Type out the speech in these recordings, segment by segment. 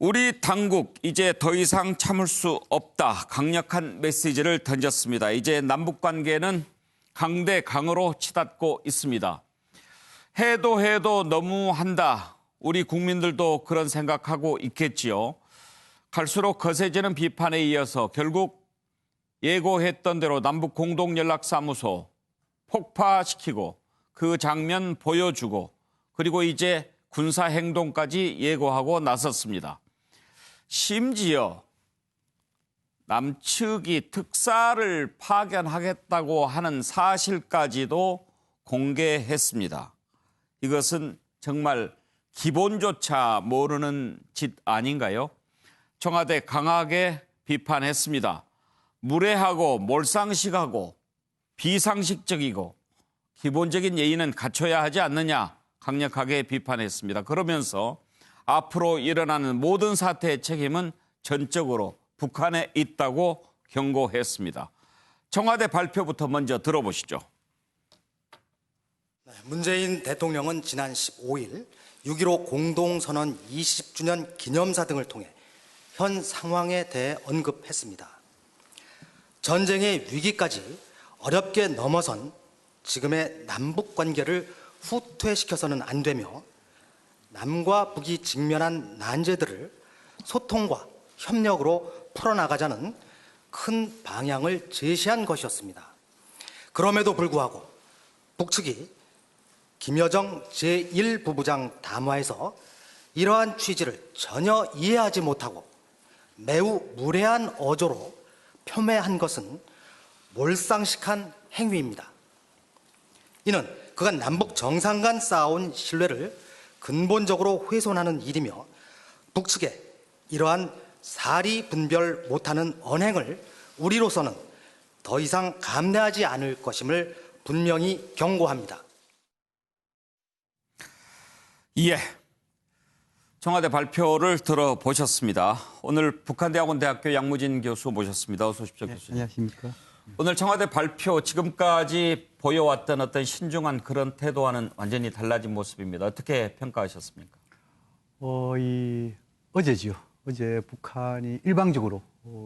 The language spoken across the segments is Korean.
우리 당국 이제 더 이상 참을 수 없다. 강력한 메시지를 던졌습니다. 이제 남북 관계는 강대강으로 치닫고 있습니다. 해도 너무한다. 우리 국민들도 그런 생각하고 있겠지요. 갈수록 거세지는 비판에 이어서 결국 예고했던 대로 남북 공동연락사무소 폭파시키고 그 장면 보여주고 그리고 이제 군사행동까지 예고하고 나섰습니다. 심지어 남측이 특사를 파견하겠다고 하는 사실까지도 공개했습니다. 이것은 정말 기본조차 모르는 짓 아닌가요? 청와대 강하게 비판했습니다. 무례하고 몰상식하고 비상식적이고 기본적인 예의는 갖춰야 하지 않느냐 강력하게 비판했습니다. 그러면서 앞으로 일어나는 모든 사태의 책임은 전적으로 북한에 있다고 경고했습니다. 청와대 발표부터 먼저 들어보시죠. 문재인 대통령은 지난 15일 6.15 공동선언 20주년 기념사 등을 통해 현 상황에 대해 언급했습니다. 전쟁의 위기까지 어렵게 넘어선 지금의 남북 관계를 후퇴시켜서는 안 되며 남과 북이 직면한 난제들을 소통과 협력으로 풀어나가자는 큰 방향을 제시한 것이었습니다. 그럼에도 불구하고 북측이 김여정 제1부부장 담화에서 이러한 취지를 전혀 이해하지 못하고 매우 무례한 어조로 폄훼한 것은 몰상식한 행위입니다. 이는 그간 남북 정상 간 쌓아온 신뢰를 근본적으로 훼손하는 일이며 북측에 이러한 사리 분별 못하는 언행을 우리로서는 더 이상 감내하지 않을 것임을 분명히 경고합니다. 예, 청와대 발표를 들어보셨습니다. 오늘 북한대학원대학교 양무진 교수 모셨습니다. 어서 오십시오, 교수님. 안녕하십니까. 오늘 청와대 발표 지금까지 보여왔던 어떤 신중한 그런 태도와는 완전히 달라진 모습입니다. 어떻게 평가하셨습니까? 어제지요. 어제 북한이 일방적으로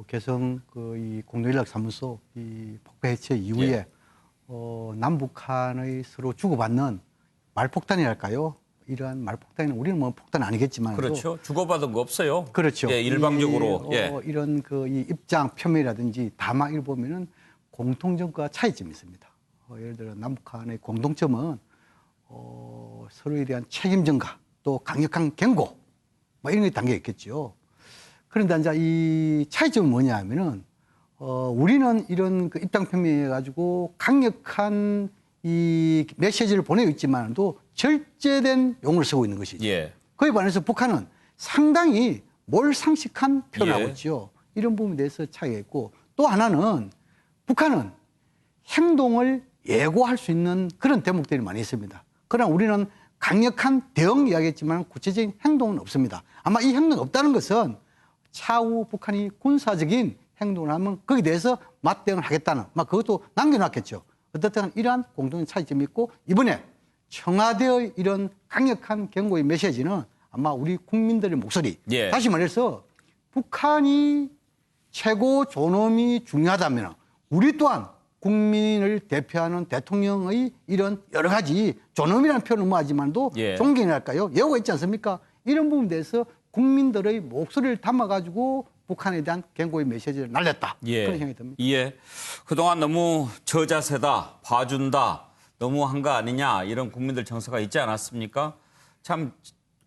개성 이 공동연락사무소 이 폭파 해체 이후에 예. 남북한의 서로 주고받는 말폭탄이랄까요? 이러한 말폭탄은 우리는 뭐 폭탄 아니겠지만 그렇죠. 주고받은 거 없어요. 그렇죠. 예, 일방적으로. 이런 이 입장 표명이라든지 담화를 보면은 공통점과 차이점이 있습니다. 예를 들어 남북한의 공통점은 서로에 대한 책임 전가 또 강력한 경고 뭐 이런 게 담겨 있겠죠. 그런데 이제 이 차이점은 뭐냐 하면은 우리는 이런 그 입장 표명해 가지고 강력한 이 메시지를 보내고 있지만도 절제된 용어를 쓰고 있는 것이죠. 예. 그에 반해서 북한은 상당히 몰상식한 표현을 예. 하고 있죠. 이런 부분에 대해서 차이가 있고 또 하나는 북한은 행동을 예고할 수 있는 그런 대목들이 많이 있습니다. 그러나 우리는 강력한 대응 이야기했지만 구체적인 행동은 없습니다. 아마 이 행동이 없다는 것은 차후 북한이 군사적인 행동을 하면 거기에 대해서 맞대응을 하겠다는 그것도 남겨놨겠죠. 어떻든 이러한 공동의 차이점이 있고 이번에 청와대의 이런 강력한 경고의 메시지는 아마 우리 국민들의 목소리 예. 다시 말해서 북한이 최고 존엄이 중요하다면 우리 또한 국민을 대표하는 대통령의 이런 여러 가지 존엄이라는 표현은 뭐하지만도 예. 존경이랄까요? 예우가 있지 않습니까? 이런 부분에 대해서 국민들의 목소리를 담아가지고 북한에 대한 경고의 메시지를 날렸다. 예. 그런 생각이 듭니다. 예. 그동안 너무 저자세다, 봐준다, 너무한 거 아니냐 이런 국민들 정서가 있지 않았습니까? 참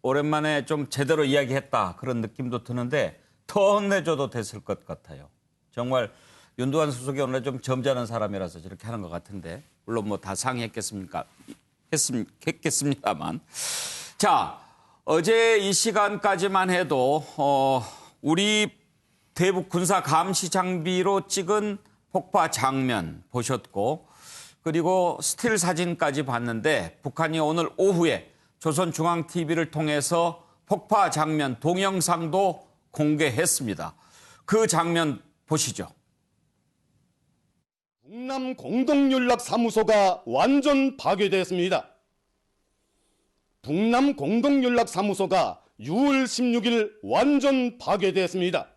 오랜만에 좀 제대로 이야기했다 그런 느낌도 드는데 더 혼내줘도 됐을 것 같아요. 정말 윤두환 수석이 오늘 좀 점잖은 사람이라서 저렇게 하는 것 같은데 물론 뭐 다 상의했겠습니다만 자 어제 이 시간까지만 해도 우리 대북 군사 감시 장비로 찍은 폭파 장면 보셨고 그리고 스틸 사진까지 봤는데 북한이 오늘 오후에 조선중앙TV를 통해서 폭파 장면 동영상도 공개했습니다. 그 장면 보시죠. 북남 공동연락사무소가 완전 파괴되었습니다. 북남 공동연락사무소가 6월 16일 완전 파괴됐습니다.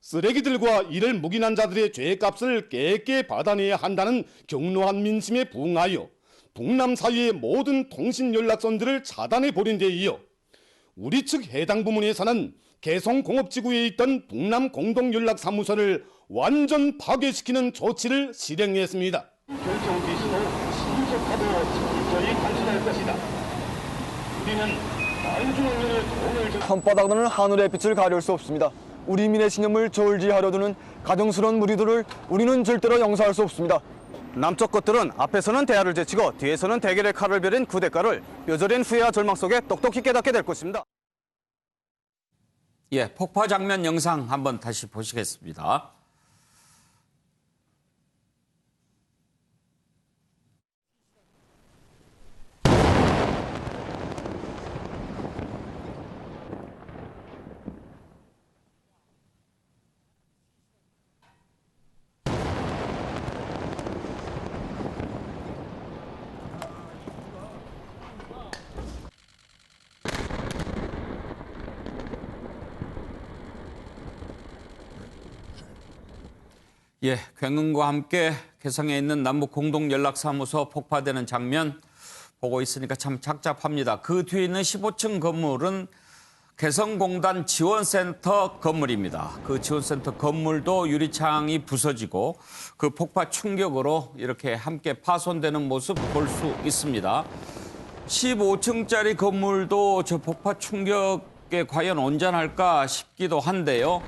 쓰레기들과 이를 묵인한 자들의 죄값을 깨끗이 받아내야 한다는 격노한 민심에 부응하여 북남 사이의 모든 통신 연락선들을 차단해버린 데 이어 우리 측 해당 부문에서는 개성공업지구에 있던 북남 공동연락사무소를 완전 파괴시키는 조치를 실행했습니다. 결정 지시도 신속하고 철저히 관찰할 것이다. 우리는 만중원년의 도움을 산바닥 하늘의 빛을 가릴 수 없습니다. 우리 민의 신념을 저울지하려 두는 가정스러운 무리들을 우리는 절대로 용서할 수 없습니다. 남쪽 것들은 앞에서는 대화를 제치고 뒤에서는 대결의 칼을 벼린 그 대가를 뼈저린 후회와 절망 속에 똑똑히 깨닫게 될 것입니다. 예, 폭파 장면 영상 한번 다시 보시겠습니다. 예, 굉음과 함께 개성에 있는 남북공동연락사무소 폭파되는 장면 보고 있으니까 참 착잡합니다. 그 뒤에 있는 15층 건물은 개성공단 지원센터 건물입니다. 그 지원센터 건물도 유리창이 부서지고 그 폭파 충격으로 이렇게 함께 파손되는 모습 볼 수 있습니다. 15층짜리 건물도 저 폭파 충격에 과연 온전할까 싶기도 한데요.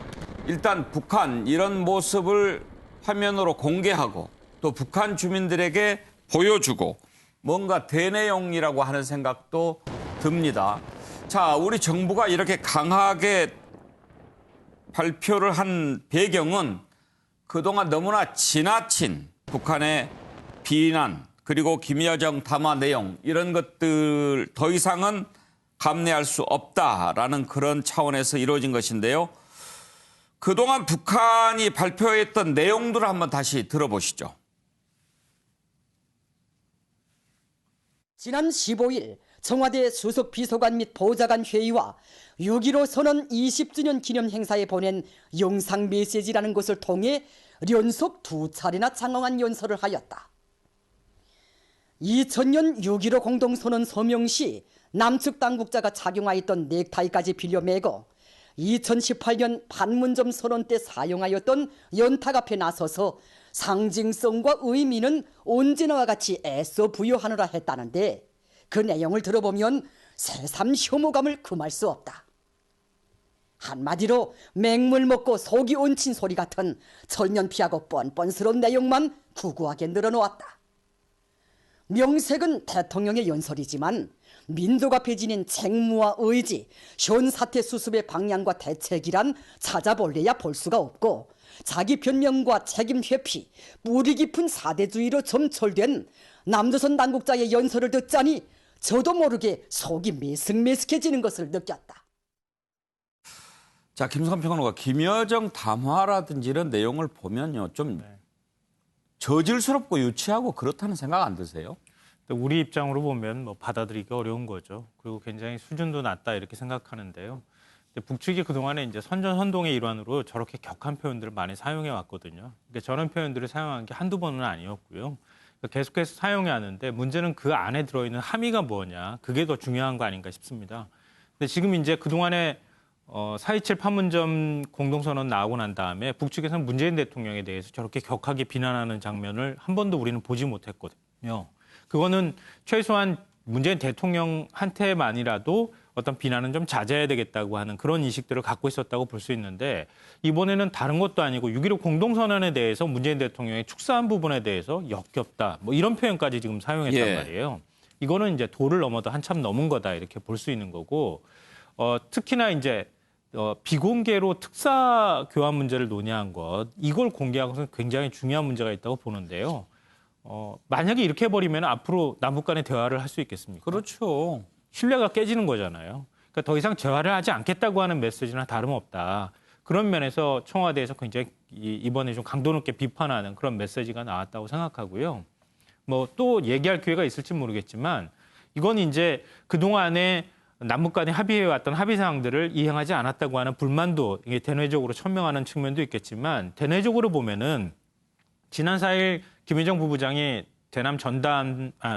일단 북한 이런 모습을 화면으로 공개하고 또 북한 주민들에게 보여주고 뭔가 대내용이라고 하는 생각도 듭니다. 자, 우리 정부가 이렇게 강하게 발표를 한 배경은 그동안 너무나 지나친 북한의 비난 그리고 김여정 담화 내용 이런 것들 더 이상은 감내할 수 없다라는 그런 차원에서 이루어진 것인데요. 그동안 북한이 발표했던 내용들을 한번 다시 들어보시죠. 지난 15일 청와대 수석 비서관 및 보좌관 회의와 6.15 선언 20주년 기념 행사에 보낸 영상 메시지라는 것을 통해 연속 2차례나 장황한 연설을 하였다. 2000년 6.15 공동선언 서명 시 남측 당국자가 착용하였던 넥타이까지 빌려 매고 2018년 판문점 선언 때 사용하였던 연탁 앞에 나서서 상징성과 의미는 언제나와 같이 애써 부여하느라 했다는데 그 내용을 들어보면 새삼 혐오감을 금할 수 없다. 한마디로 맹물 먹고 속이 얹힌 소리 같은 철면피하고 뻔뻔스러운 내용만 구구하게 늘어놓았다. 명색은 대통령의 연설이지만 민족 앞에 지닌 책무와 의지, 현 사태 수습의 방향과 대책이란 찾아볼래야 볼 수가 없고 자기 변명과 책임 회피, 뿌리 깊은 사대주의로 점철된 남조선 당국자의 연설을 듣자니 저도 모르게 속이 메슥메슥해지는 것을 느꼈다. 자, 김성환 평론가, 김여정 담화라든지 이런 내용을 보면요, 좀 저질스럽고 유치하고 그렇다는 생각 안 드세요? 우리 입장으로 보면 뭐 받아들이기 어려운 거죠. 그리고 굉장히 수준도 낮다 이렇게 생각하는데요. 북측이 그동안에 이제 선전선동의 일환으로 저렇게 격한 표현들을 많이 사용해 왔거든요. 그러니까 저런 표현들을 사용한 게 한두 번은 아니었고요. 그러니까 계속해서 사용해 왔는데 문제는 그 안에 들어있는 함의가 뭐냐, 그게 더 중요한 거 아닌가 싶습니다. 근데 지금 이제 그동안에 4.27 판문점 공동선언 나오고 난 다음에 북측에서는 문재인 대통령에 대해서 저렇게 격하게 비난하는 장면을 한 번도 우리는 보지 못했거든요. 그거는 최소한 문재인 대통령한테만이라도 어떤 비난은 좀 자제해야 되겠다고 하는 그런 인식들을 갖고 있었다고 볼 수 있는데 이번에는 다른 것도 아니고 6.15 공동선언에 대해서 문재인 대통령이 축사한 부분에 대해서 역겹다 뭐 이런 표현까지 지금 사용했단 말이에요. 이거는 이제 도를 넘어도 한참 넘은 거다 이렇게 볼 수 있는 거고 특히나 이제 비공개로 특사 교환 문제를 논의한 것 이걸 공개한 것은 굉장히 중요한 문제가 있다고 보는데요. 만약에 이렇게 해버리면 앞으로 남북 간의 대화를 할 수 있겠습니까? 그렇죠. 신뢰가 깨지는 거잖아요. 그러니까 더 이상 대화를 하지 않겠다고 하는 메시지나 다름없다. 그런 면에서 청와대에서 굉장히 이번에 좀 강도 높게 비판하는 그런 메시지가 나왔다고 생각하고요. 뭐 또 얘기할 기회가 있을지 모르겠지만 이건 이제 그동안에 남북 간에 합의해왔던 합의 사항들을 이행하지 않았다고 하는 불만도 이게 대내적으로 천명하는 측면도 있겠지만 대내적으로 보면은 지난 4일 김여정 부부장이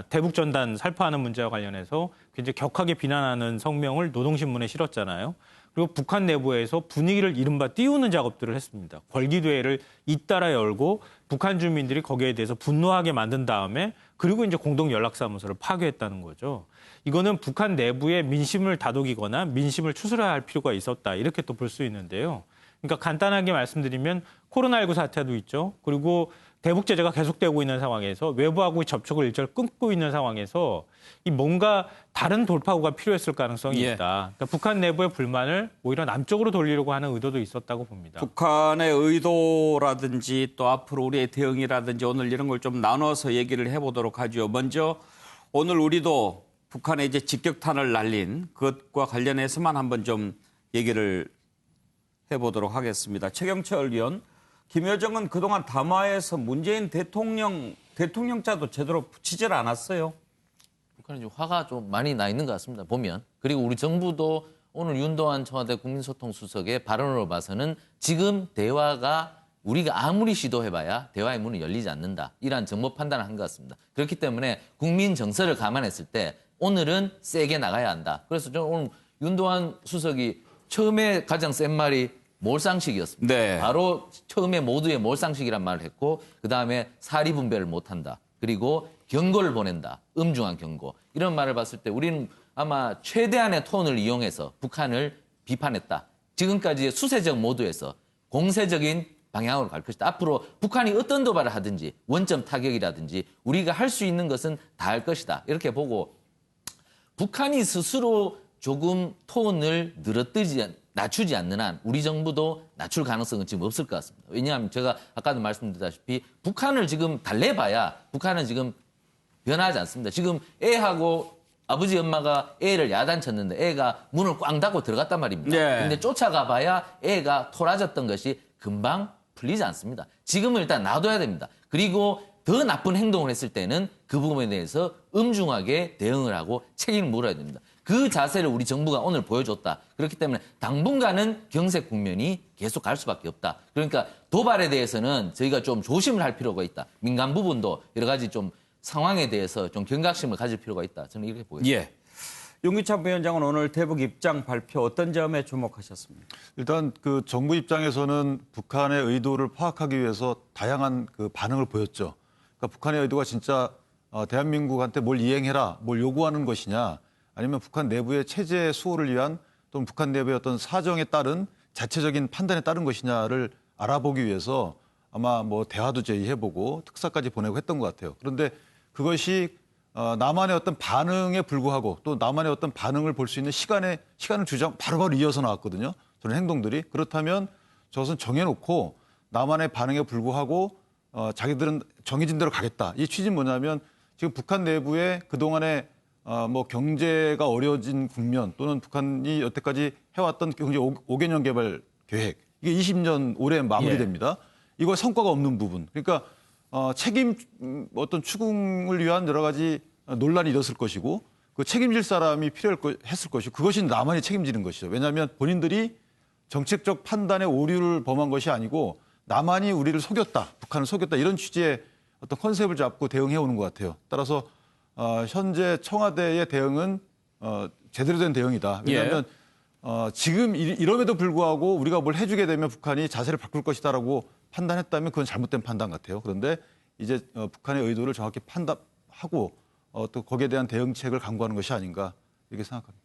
대북 전단 살포하는 문제와 관련해서 굉장히 격하게 비난하는 성명을 노동신문에 실었잖아요. 그리고 북한 내부에서 분위기를 이른바 띄우는 작업들을 했습니다. 걸기대회를 잇따라 열고 북한 주민들이 거기에 대해서 분노하게 만든 다음에 그리고 이제 공동 연락사무소를 파괴했다는 거죠. 이거는 북한 내부의 민심을 다독이거나 민심을 추스려야 할 필요가 있었다. 이렇게 또 볼 수 있는데요. 그러니까 간단하게 말씀드리면 코로나19 사태도 있죠. 그리고 대북 제재가 계속되고 있는 상황에서 외부하고의 접촉을 일절 끊고 있는 상황에서 이 뭔가 다른 돌파구가 필요했을 가능성이 예. 있다. 그러니까 북한 내부의 불만을 오히려 남쪽으로 돌리려고 하는 의도도 있었다고 봅니다. 북한의 의도라든지 또 앞으로 우리의 대응이라든지 오늘 이런 걸 좀 나눠서 얘기를 해보도록 하죠. 먼저 오늘 우리도 북한에 이제 직격탄을 날린 그것과 관련해서만 한번 좀 얘기를 해보도록 하겠습니다. 최경철 의원, 김여정은 그동안 담화에서 문재인 대통령자도 제대로 붙이질 않았어요. 북한이 좀 화가 좀 많이 나 있는 것 같습니다. 보면. 그리고 우리 정부도 오늘 윤도한 청와대 국민소통수석의 발언으로 봐서는 지금 대화가 우리가 아무리 시도해봐야 대화의 문이 열리지 않는다. 이러한 정보 판단을 한 것 같습니다. 그렇기 때문에 국민 정서를 감안했을 때 오늘은 세게 나가야 한다. 그래서 저는 오늘 윤도한 수석이 처음에 가장 센 말이 몰상식이었습니다. 네. 바로 처음에 모두의 몰상식이란 말을 했고 그다음에 사리 분배를 못한다. 그리고 경고를 보낸다. 엄중한 경고. 이런 말을 봤을 때 우리는 아마 최대한의 톤을 이용해서 북한을 비판했다. 지금까지의 수세적 모드에서 공세적인 방향으로 갈 것이다. 앞으로 북한이 어떤 도발을 하든지 원점 타격이라든지 우리가 할 수 있는 것은 다 할 것이다. 이렇게 보고 북한이 스스로 조금 톤을 낮추지 않는 한 우리 정부도 낮출 가능성은 지금 없을 것 같습니다. 왜냐하면 제가 아까도 말씀드렸다시피 북한을 지금 달래봐야 북한은 지금 변하지 않습니다. 지금 애하고 아버지 엄마가 애를 야단쳤는데 애가 문을 꽝 닫고 들어갔단 말입니다. 네. 근데 쫓아가 봐야 애가 토라졌던 것이 금방 풀리지 않습니다. 지금은 일단 놔둬야 됩니다. 그리고 더 나쁜 행동을 했을 때는 그 부분에 대해서 엄중하게 대응을 하고 책임을 물어야 됩니다. 그 자세를 우리 정부가 오늘 보여줬다. 그렇기 때문에 당분간은 경색 국면이 계속 갈 수밖에 없다. 그러니까 도발에 대해서는 저희가 좀 조심을 할 필요가 있다. 민간 부분도 여러 가지 좀 상황에 대해서 좀 경각심을 가질 필요가 있다. 저는 이렇게 보입니다. 예. 윤기찬 부위원장은 오늘 대북 입장 발표 어떤 점에 주목하셨습니까? 일단 그 정부 입장에서는 북한의 의도를 파악하기 위해서 다양한 그 반응을 보였죠. 그러니까 북한의 의도가 진짜 대한민국한테 뭘 이행해라, 뭘 요구하는 것이냐, 아니면 북한 내부의 체제 수호를 위한 또는 북한 내부의 어떤 사정에 따른 자체적인 판단에 따른 것이냐를 알아보기 위해서 아마 뭐 대화도 제의해보고 특사까지 보내고 했던 것 같아요. 그런데 그것이 남한의 어떤 반응에 불구하고 또 남한의 어떤 반응을 볼 수 있는 시간을 주장 바로바로 이어서 나왔거든요. 저는 행동들이. 그렇다면 저것은 정해놓고 남한의 반응에 불구하고 자기들은 정해진 대로 가겠다. 이 취지는 뭐냐면 지금 북한 내부에 그동안에 뭐 경제가 어려워진 국면 또는 북한이 여태까지 해왔던 경제 5개년 개발 계획 이게 20년 올해 마무리됩니다. 이거 성과가 없는 부분. 그러니까 책임 어떤 추궁을 위한 여러 가지 논란이 일었을 것이고 그 책임질 사람이 필요했을 것이고 그것이 남한이 책임지는 것이죠. 왜냐하면 본인들이 정책적 판단에 오류를 범한 것이 아니고 남한이 우리를 속였다, 북한을 속였다 이런 취지의 어떤 컨셉을 잡고 대응해 오는 것 같아요. 따라서 현재 청와대의 대응은 제대로 된 대응이다. 왜냐하면 지금 이럼에도 불구하고 우리가 뭘 해주게 되면 북한이 자세를 바꿀 것이다라고 판단했다면 그건 잘못된 판단 같아요. 그런데 이제 북한의 의도를 정확히 판단하고 또 거기에 대한 대응책을 강구하는 것이 아닌가 이렇게 생각합니다.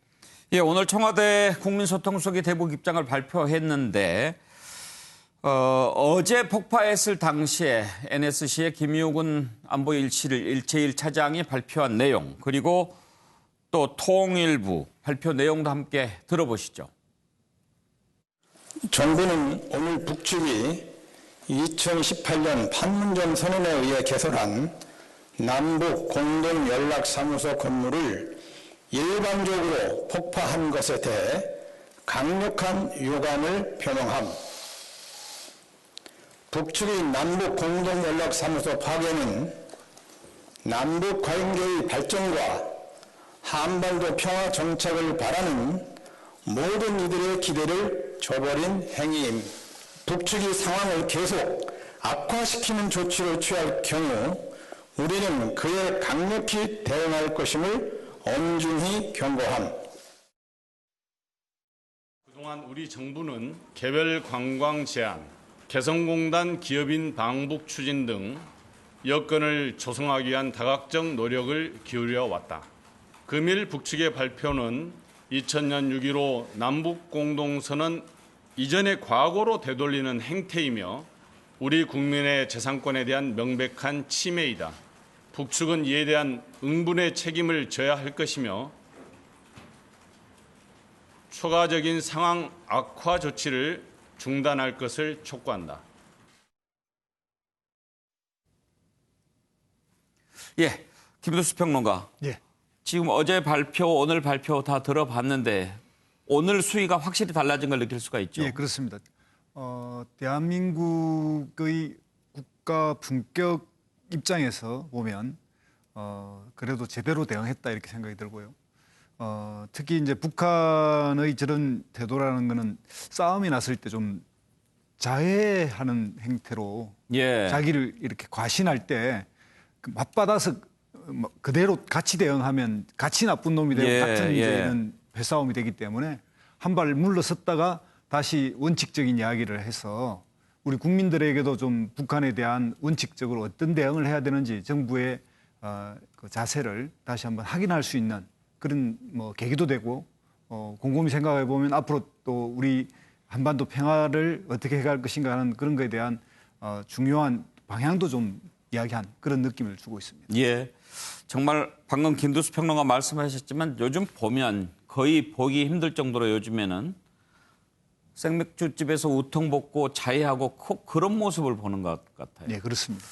예, 오늘 청와대 국민소통수석이 대북 입장을 발표했는데 어제 폭파했을 당시에 NSC의 김유군 안보 제1 차장이 발표한 내용 그리고 또 통일부 발표 내용도 함께 들어보시죠. 정부는 오늘 북측이 2018년 판문점 선언에 의해 개설한 남북 공동연락사무소 건물을 일방적으로 폭파한 것에 대해 강력한 유감을 표명함. 북측의 남북 공동연락사무소 파괴는 남북 관계의 발전과 한반도 평화 정착을 바라는 모든 이들의 기대를 저버린 행위임. 북측이 상황을 계속 악화시키는 조치를 취할 경우 우리는 그에 강력히 대응할 것임을 엄중히 경고함. 그동안 우리 정부는 개별 관광 제한, 개성공단 기업인 방북 추진 등 여건을 조성하기 위한 다각적 노력을 기울여 왔다. 금일 북측의 발표는 2000년 6.15 남북공동선언 이전의 과거로 되돌리는 행태이며 우리 국민의 재산권에 대한 명백한 침해이다. 북측은 이에 대한 응분의 책임을 져야 할 것이며 추가적인 상황 악화 조치를 중단할 것을 촉구한다. 예, 김두수 평론가. 예. 지금 어제 발표, 오늘 발표 다 들어봤는데 오늘 수위가 확실히 달라진 걸 느낄 수가 있죠. 예, 그렇습니다. 대한민국의 국가 품격 입장에서 보면 그래도 제대로 대응했다 이렇게 생각이 들고요. 특히 이제 북한의 저런 태도라는 거는 싸움이 났을 때 좀 자해하는 행태로 예. 자기를 이렇게 과신할 때 맞받아서 그대로 같이 대응하면 같이 나쁜 놈이 되고 예, 같은 예. 이제는 배싸움이 되기 때문에 한 발 물러섰다가 다시 원칙적인 이야기를 해서 우리 국민들에게도 좀 북한에 대한 원칙적으로 어떤 대응을 해야 되는지 정부의 그 자세를 다시 한번 확인할 수 있는 그런 뭐 계기도 되고 곰곰이 생각해 보면 앞으로 또 우리 한반도 평화를 어떻게 해갈 것인가 하는 그런 거에 대한 중요한 방향도 좀 이야기한 그런 느낌을 주고 있습니다. 예, 정말 방금 김두수 평론가 말씀하셨지만 요즘 보면 거의 보기 힘들 정도로 요즘에는 생맥주집에서 우통 벗고 자해하고 그런 모습을 보는 것 같아요. 네, 그렇습니다.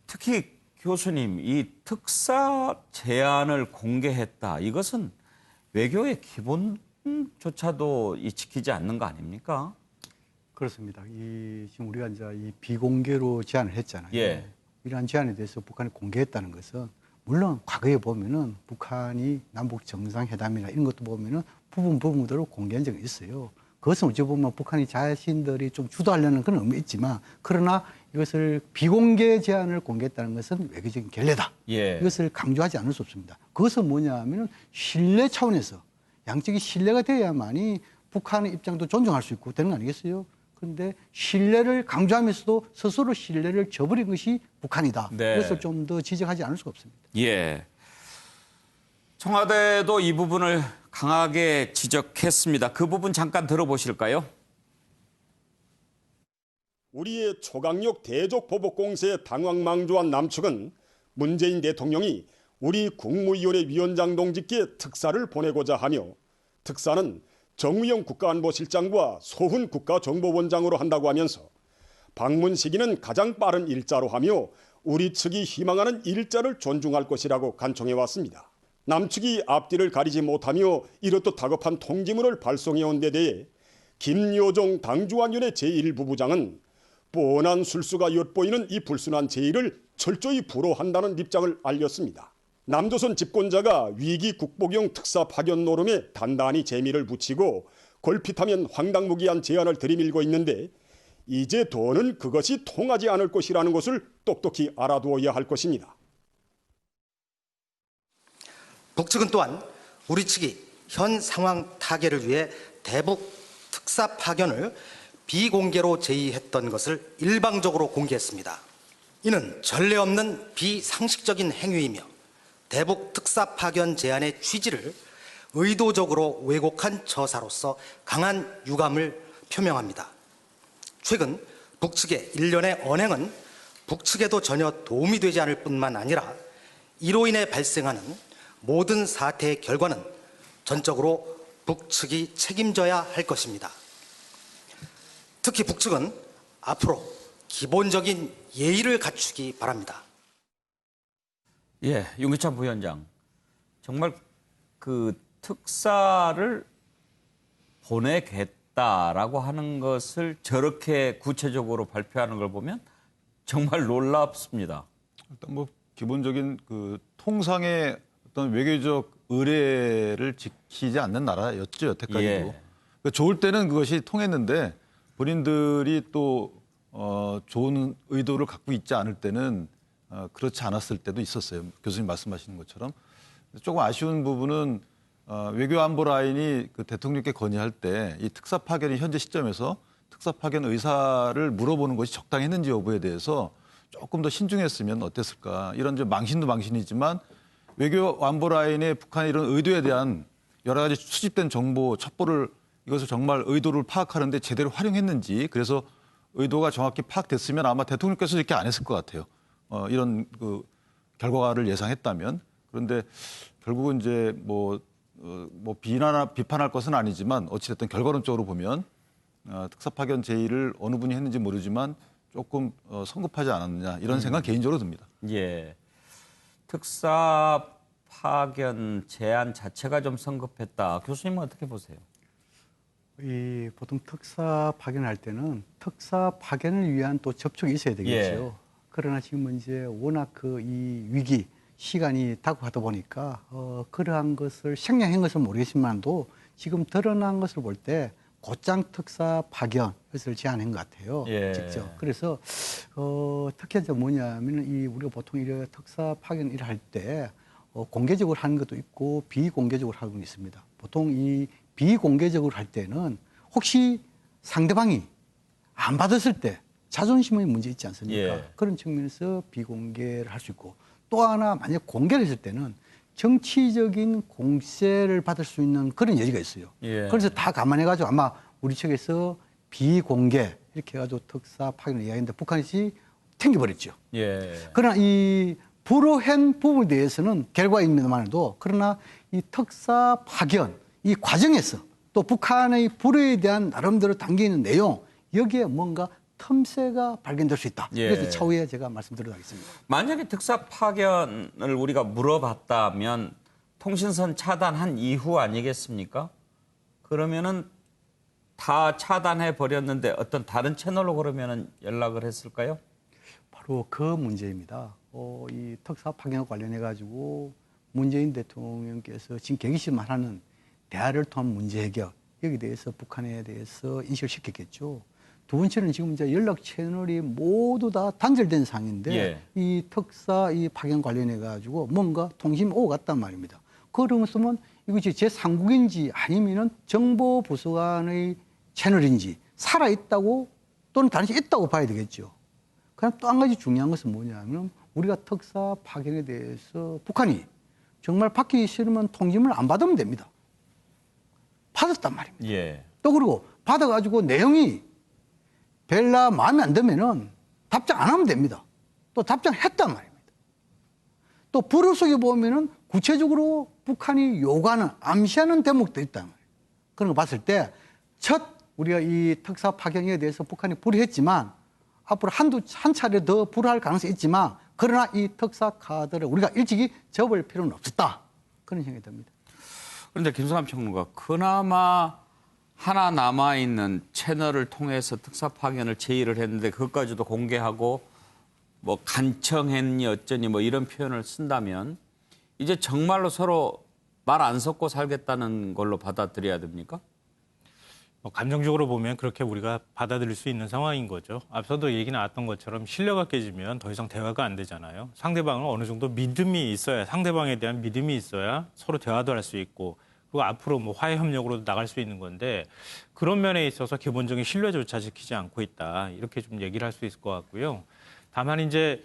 특히 교수님, 이 특사 제안을 공개했다. 이것은 외교의 기본조차도 지키지 않는 거 아닙니까? 그렇습니다. 지금 우리가 이제 이 비공개로 제안을 했잖아요. 예. 이러한 제안에 대해서 북한이 공개했다는 것은 물론 과거에 보면은 북한이 남북 정상회담이나 이런 것도 보면은 부분적으로 공개한 적이 있어요. 그것은 어찌 보면 북한이 자신들이 좀 주도하려는 그런 의미 있지만 그러나 이것을 비공개 제안을 공개했다는 것은 외교적인 결례다. 예. 이것을 강조하지 않을 수 없습니다. 그것은 뭐냐 하면은 신뢰 차원에서 양측이 신뢰가 돼야만이 북한의 입장도 존중할 수 있고 되는 거 아니겠어요? 그런데 신뢰를 강조하면서도 스스로 신뢰를 저버린 것이 북한이다. 네. 그것을 좀 더 지적하지 않을 수가 없습니다. 예. 청와대도 이 부분을 강하게 지적했습니다. 그 부분 잠깐 들어보실까요? 우리의 초강력 대적 보복 공세에 당황망조한 남측은 문재인 대통령이 우리 국무위원회 위원장 동지께 특사를 보내고자 하며 특사는 정의용 국가안보실장과 소훈 국가정보원장으로 한다고 하면서 방문 시기는 가장 빠른 일자로 하며 우리 측이 희망하는 일자를 존중할 것이라고 간청해왔습니다. 남측이 앞뒤를 가리지 못하며 이렇듯 다급한 통지문을 발송해온 데 대해 김여정 당주완위원회 제1부부장은 뻔한 술수가 엿보이는 이 불순한 제의를 철저히 불허한다는 입장을 알렸습니다. 남조선 집권자가 위기 국복용 특사 파견 노름에 단단히 재미를 붙이고 걸핏하면 황당무계한 제안을 들이밀고 있는데 이제 더는 그것이 통하지 않을 것이라는 것을 똑똑히 알아두어야 할 것입니다. 북측은 또한 우리 측이 현 상황 타개를 위해 대북 특사 파견을 비공개로 제의했던 것을 일방적으로 공개했습니다. 이는 전례 없는 비상식적인 행위이며 대북 특사 파견 제안의 취지를 의도적으로 왜곡한 처사로서 강한 유감을 표명합니다. 최근 북측의 일련의 언행은 북측에도 전혀 도움이 되지 않을 뿐만 아니라 이로 인해 발생하는 모든 사태의 결과는 전적으로 북측이 책임져야 할 것입니다. 특히 북측은 앞으로 기본적인 예의를 갖추기 바랍니다. 예, 윤기찬 부위원장. 정말 그 특사를 보내겠다라고 하는 것을 저렇게 구체적으로 발표하는 걸 보면 정말 놀랍습니다. 일단 뭐 기본적인 그 통상의 어떤 외교적 의례를 지키지 않는 나라였죠, 여태까지도. 예. 그러니까 좋을 때는 그것이 통했는데 본인들이 또 좋은 의도를 갖고 있지 않을 때는 그렇지 않았을 때도 있었어요. 교수님 말씀하시는 것처럼. 조금 아쉬운 부분은 외교 안보 라인이 그 대통령께 건의할 때 이 특사 파견이 현재 시점에서 특사 파견 의사를 물어보는 것이 적당했는지 여부에 대해서 조금 더 신중했으면 어땠을까. 이런 좀 망신도 망신이지만 외교 안보 라인의 북한의 이런 의도에 대한 여러 가지 수집된 정보, 첩보를 이것을 정말 의도를 파악하는데 제대로 활용했는지, 그래서 의도가 정확히 파악됐으면 아마 대통령께서 이렇게 안 했을 것 같아요. 이런 그 결과를 예상했다면. 그런데 결국은 이제 뭐 비판할 것은 아니지만 어찌됐든 결과론적으로 보면 특사 파견 제의를 어느 분이 했는지 모르지만 조금 성급하지 않았느냐 이런 생각 개인적으로 듭니다. 예. 특사 파견 제안 자체가 좀 성급했다. 교수님은 어떻게 보세요? 이 보통 특사 파견할 때는 특사 파견을 위한 또 접촉이 있어야 되겠죠. 예. 그러나 지금은 이제 워낙 그 이 위기 시간이 다가가다 보니까 그러한 것을 생략한 것은 모르겠지만도 지금 드러난 것을 볼 때 곧장 특사 파견 것을 제안한 것 같아요. 예. 직접. 그래서 특히 이제 뭐냐면 이 우리가 보통 이런 특사 파견 일을 할 때 공개적으로 하는 것도 있고 비공개적으로 하는 것도 있습니다. 보통 이 비공개적으로 할 때는 혹시 상대방이 안 받았을 때 자존심의 문제 있지 않습니까? 예. 그런 측면에서 비공개를 할 수 있고, 또 하나 만약 공개를 했을 때는 정치적인 공세를 받을 수 있는 그런 여지가 있어요. 예. 그래서 다 감안해가지고 아마 우리 측에서 비공개 이렇게 해가지고 특사 파견을 이야기했는데 북한이 튕겨버렸죠. 예. 그러나 이 불허한 부분에 대해서는 결과입니다만도, 그러나 이 특사 파견 이 과정에서 또 북한의 불허에 대한 나름대로 담겨 있는 내용, 여기에 뭔가 틈새가 발견될 수 있다. 예. 그래서 차후에 제가 말씀드리도록 하겠습니다. 만약에 특사 파견을 우리가 물어봤다면 통신선 차단한 이후 아니겠습니까? 그러면은 다 차단해 버렸는데 어떤 다른 채널로 그러면은 연락을 했을까요? 바로 그 문제입니다. 이 특사 파견과 관련해 가지고 문재인 대통령께서 지금 계기시만 하는 대화를 통한 문제 해결, 여기에 대해서 북한에 대해서 인식을 시켰겠죠. 두 번째는 지금 이제 연락 채널이 모두 다 단절된 상황인데 예. 이 특사 이 파견 관련해 가지고 뭔가 통신이 오고 갔단 말입니다. 그러면 이것이 제3국인지 아니면은 정보 부서간의 채널인지 살아 있다고 또는 단지 있다고 봐야 되겠죠. 그럼 또 한 가지 중요한 것은 뭐냐면 우리가 특사 파견에 대해서 북한이 정말 받기 싫으면 통지문을 안 받으면 됩니다. 받았단 말입니다. 예. 또 그리고 받아가지고 내용이 별나 마음에 안 들면은 답장 안 하면 됩니다. 또 답장했단 말입니다. 또 불을 속에 보면은 구체적으로 북한이 요구하는 암시하는 대목도 있단 말이에요. 그런 거 봤을 때 첫 우리가 이 특사 파견에 대해서 북한이 불의했지만 앞으로 한 차례 더 불할 가능성이 있지만, 그러나 이 특사 카드를 우리가 일찍이 접을 필요는 없었다. 그런 생각이 듭니다. 그런데 김성환 평론가, 그나마 하나 남아있는 채널을 통해서 특사 파견을 제의를 했는데 그것까지도 공개하고 뭐 간청했니 어쩌니 뭐 이런 표현을 쓴다면 이제 정말로 서로 말 안 섞고 살겠다는 걸로 받아들여야 됩니까? 감정적으로 보면 그렇게 우리가 받아들일 수 있는 상황인 거죠. 앞서도 얘기 나왔던 것처럼 신뢰가 깨지면 더 이상 대화가 안 되잖아요. 상대방은 어느 정도 믿음이 있어야, 상대방에 대한 믿음이 있어야 서로 대화도 할 수 있고, 그리고 앞으로 뭐 화해 협력으로도 나갈 수 있는 건데, 그런 면에 있어서 기본적인 신뢰조차 지키지 않고 있다, 이렇게 좀 얘기를 할 수 있을 것 같고요. 다만 이제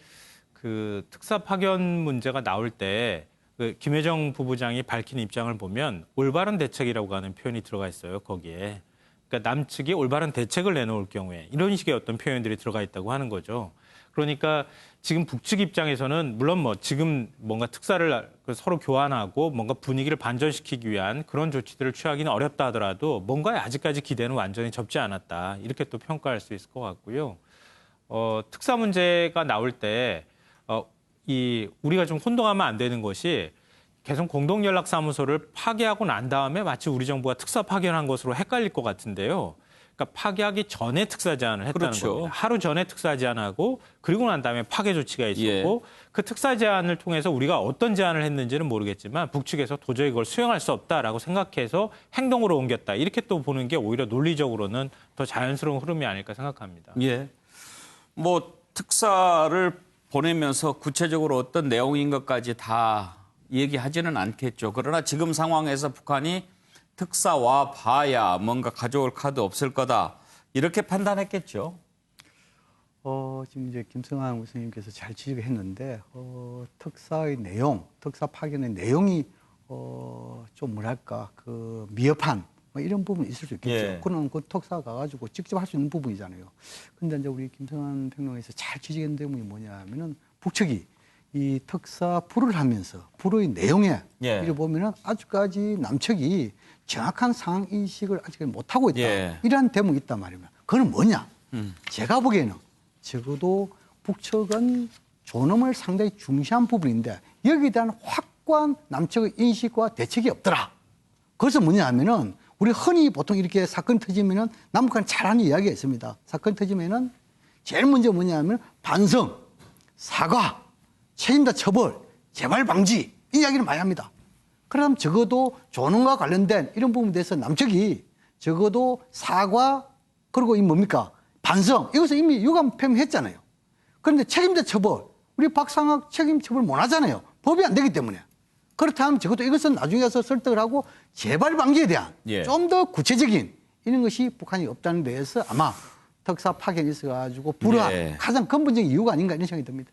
그 특사 파견 문제가 나올 때 그 김혜정 부부장이 밝힌 입장을 보면 올바른 대책이라고 하는 표현이 들어가 있어요, 거기에. 그러니까 남측이 올바른 대책을 내놓을 경우에 이런 식의 어떤 표현들이 들어가 있다고 하는 거죠. 그러니까 지금 북측 입장에서는 물론 뭐 지금 뭔가 특사를 서로 교환하고 뭔가 분위기를 반전시키기 위한 그런 조치들을 취하기는 어렵다 하더라도 뭔가 아직까지 기대는 완전히 접지 않았다, 이렇게 또 평가할 수 있을 것 같고요. 특사 문제가 나올 때 우리가 좀 혼동하면 안 되는 것이, 계속 공동연락사무소를 파괴하고 난 다음에 마치 우리 정부가 특사 파견한 것으로 헷갈릴 것 같은데요. 그러니까 파기하기 전에 특사 제안을 했다는 그렇죠. 겁니다. 하루 전에 특사 제안하고 그리고 난 다음에 파괴 조치가 있었고 그 특사 제안을 통해서 우리가 어떤 제안을 했는지는 모르겠지만 북측에서 도저히 그걸 수용할 수 없다라고 생각해서 행동으로 옮겼다. 이렇게 또 보는 게 오히려 논리적으로는 더 자연스러운 흐름이 아닐까 생각합니다. 예. 뭐 특사를 보내면서 구체적으로 어떤 내용인 것까지 다 얘기하지는 않겠죠. 그러나 지금 상황에서 북한이 특사와 봐야 뭔가 가져올 카드 없을 거다. 이렇게 판단했겠죠. 지금 이제 김성환 교수님께서 잘 지적했는데 특사의 내용, 특사 파견의 내용이 좀 뭐랄까 그 미흡한 뭐 이런 부분이 있을 수 있겠죠. 예. 그는 그 특사 가가지고 직접 할 수 있는 부분이잖아요. 그런데 이제 우리 김성환 평론가에서 잘 지적한 내용이 뭐냐면은 북측이 이 특사 불을 하면서 불의 내용에 예. 이를 보면은 아직까지 남측이 정확한 상황 인식을 아직 못 하고 있다. 예. 이러한 대목이 있단 말입니다. 그건 뭐냐? 제가 보기에는 적어도 북측은 존엄을 상당히 중시한 부분인데 여기에 대한 확고한 남측의 인식과 대책이 없더라. 그래서 뭐냐 하면은 우리 흔히 보통 이렇게 사건 터지면은 남북한 잘하는 이야기가 있습니다. 사건 터지면은 제일 먼저 뭐냐 하면 반성, 사과, 책임자 처벌, 재발 방지 이 이야기를 많이 합니다. 그럼 적어도 존엄과 관련된 이런 부분에 대해서 남측이 적어도 사과 그리고 이 뭡니까 반성 이것을 이미 유감 표명했잖아요. 그런데 책임자 처벌 우리 박상학 책임 처벌 못 하잖아요. 법이 안 되기 때문에. 그렇다면 적어도 이것은 나중에 가서 설득을 하고 재발 방지에 대한 예. 좀 더 구체적인 이런 것이 북한이 없다는 데에서 아마 특사 파견이 있어가지고 불화한 예. 가장 근본적인 이유가 아닌가 이런 생각이 듭니다.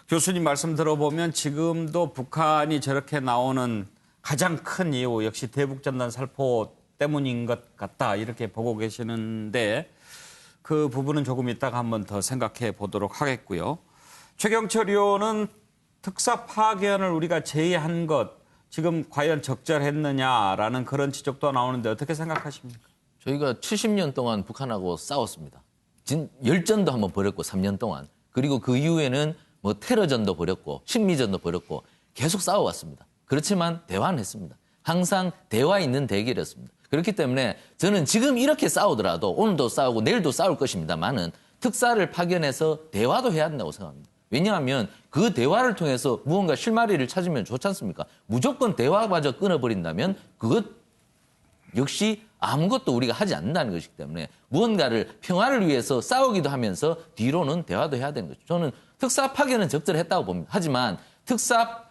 교수님 말씀 들어보면 지금도 북한이 저렇게 나오는 가장 큰 이유 역시 대북전단 살포 때문인 것 같다 이렇게 보고 계시는데 그 부분은 조금 이따가 한번 더 생각해 보도록 하겠고요. 최경철 의원은 특사 파견을 우리가 제의한 것 지금 과연 적절했느냐라는 그런 지적도 나오는데 어떻게 생각하십니까? 저희가 70년 동안 북한하고 싸웠습니다. 열전도 한번 벌였고 3년 동안. 그리고 그 이후에는 뭐 테러전도 벌였고 심리전도 벌였고 계속 싸워왔습니다. 그렇지만 대화는 했습니다. 항상 대화 있는 대결이었습니다. 그렇기 때문에 저는 지금 이렇게 싸우더라도 오늘도 싸우고 내일도 싸울 것입니다만은 특사를 파견해서 대화도 해야 된다고 생각합니다. 왜냐하면 그 대화를 통해서 무언가 실마리를 찾으면 좋지 않습니까? 무조건 대화마저 끊어버린다면 그것 역시 아무것도 우리가 하지 않는다는 것이기 때문에 무언가를 평화를 위해서 싸우기도 하면서 뒤로는 대화도 해야 되는 거죠. 저는 특사 파견은 적절했다고 봅니다. 하지만 특사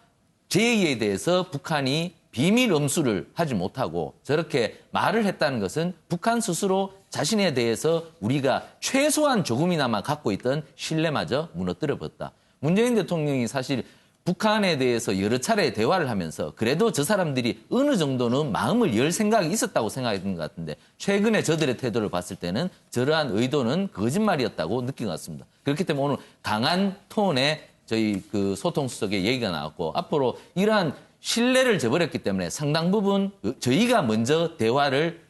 제의에 대해서 북한이 비밀 엄수를 하지 못하고 저렇게 말을 했다는 것은 북한 스스로 자신에 대해서 우리가 최소한 조금이나마 갖고 있던 신뢰마저 무너뜨려 버렸다. 문재인 대통령이 사실 북한에 대해서 여러 차례 대화를 하면서 그래도 저 사람들이 어느 정도는 마음을 열 생각이 있었다고 생각했던 것 같은데 최근에 저들의 태도를 봤을 때는 저러한 의도는 거짓말이었다고 느낀 것 같습니다. 그렇기 때문에 오늘 강한 톤의 저희 그 소통수석의 얘기가 나왔고 앞으로 이러한 신뢰를 저버렸기 때문에 상당 부분 저희가 먼저 대화를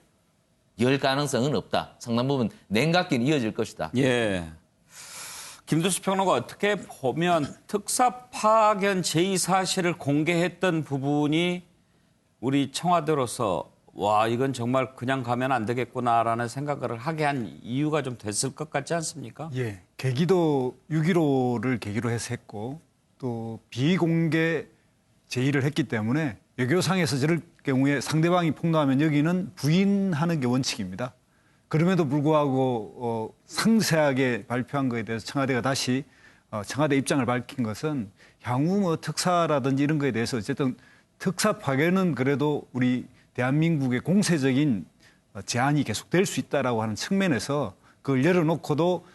열 가능성은 없다. 상당 부분 냉각기는 이어질 것이다. 예. 김두수 평론가 어떻게 보면 특사 파견 제의 사실을 공개했던 부분이 우리 청와대로서 와 이건 정말 그냥 가면 안 되겠구나라는 생각을 하게 한 이유가 좀 됐을 것 같지 않습니까? 예, 계기도 6.15를 계기로 해서 했고 또 비공개 제의를 했기 때문에 외교상에서 저럴 경우에 상대방이 폭로하면 여기는 부인하는 게 원칙입니다. 그럼에도 불구하고 상세하게 발표한 것에 대해서 청와대가 다시 청와대 입장을 밝힌 것은 향후 뭐 특사라든지 이런 거에 대해서 어쨌든 특사 파견은 그래도 우리 대한민국의 공세적인 제안이 계속될 수 있다라고 하는 측면에서 그걸 열어놓고도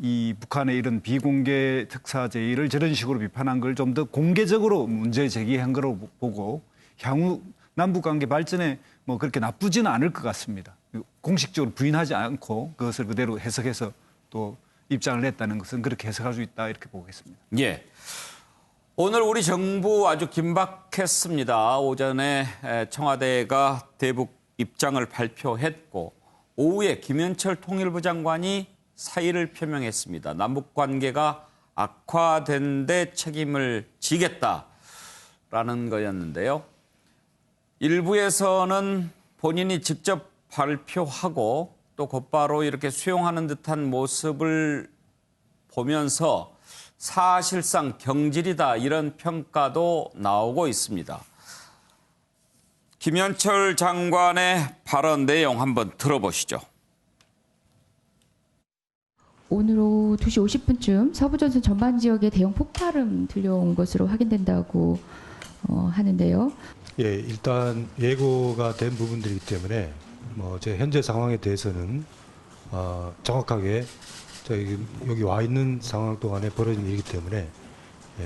이 북한의 이런 비공개 특사 제의를 저런 식으로 비판한 걸 좀 더 공개적으로 문제 제기한 거로 보고 향후 남북관계 발전에 뭐 그렇게 나쁘지는 않을 것 같습니다. 공식적으로 부인하지 않고 그것을 그대로 해석해서 또 입장을 냈다는 것은 그렇게 해석할 수 있다 이렇게 보겠습니다. 예. 오늘 우리 정부 아주 긴박했습니다. 오전에 청와대가 대북 입장을 발표했고 오후에 김현철 통일부 장관이 사의를 표명했습니다. 남북 관계가 악화된 데 책임을 지겠다라는 거였는데요. 일부에서는 본인이 직접 발표하고 또 곧바로 이렇게 수용하는 듯한 모습을 보면서 사실상 경질이다 이런 평가도 나오고 있습니다. 김현철 장관의 발언 내용 한번 들어보시죠. 오늘 오후 2시 50분쯤 서부전선 전방 지역에 대형 폭발음 들려온 것으로 확인된다고 하는데요. 예, 일단 예고가 된 부분들이기 때문에 제 현재 상황에 대해서는 정확하게 저희 여기 와 있는 상황 동안에 벌어진 일이기 때문에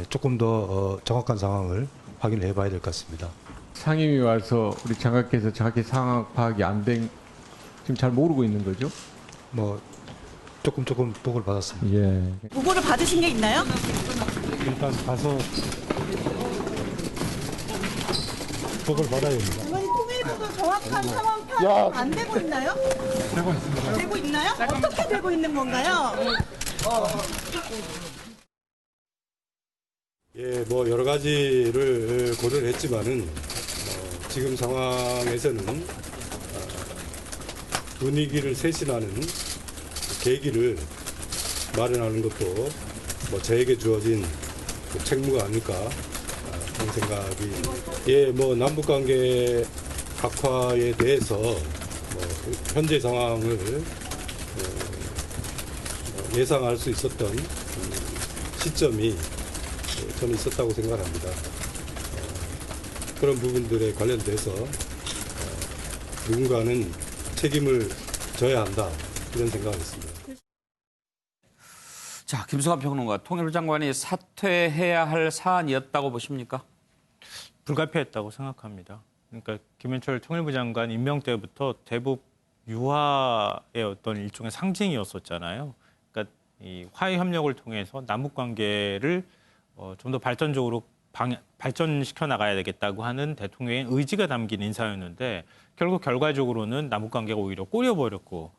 조금 더 정확한 상황을 확인해 봐야 될 것 같습니다. 상임위 와서 우리 장관께서 정확히 상황 파악이 안 된, 지금 잘 모르고 있는 거죠? 조금 보고를 받았습니다. 예. 보고를 받으신 게 있나요? 일단 가서 보고를 받아야 됩니다. 장관님, 통일부도 정확한 상황 파악이 안 되고 있나요? 되고 있습니다. 되고 있나요? 어떻게 되고 있는 건가요? 예, 여러 가지를 고려를 했지만은 지금 상황에서는 분위기를 쇄신하는 계기를 마련하는 것도 저에게 주어진 책무가 아닐까 그런 생각이. 남북관계 각화에 대해서 현재 상황을 예상할 수 있었던 시점이 저는 있었다고 생각합니다. 그런 부분들에 관련돼서 누군가는 책임을 져야 한다 이런 생각을 했습니다. 자, 김성환 평론가, 통일부 장관이 사퇴해야 할 사안이었다고 보십니까? 불가피했다고 생각합니다. 그러니까 김현철 통일부 장관 임명 때부터 대북 유화의 어떤 일종의 상징이었었잖아요. 그러니까 이 화해 협력을 통해서 남북 관계를 좀 더 발전적으로 발전시켜 나가야 되겠다고 하는 대통령의 의지가 담긴 인사였는데 결국 결과적으로는 남북 관계가 오히려 꼬여버렸고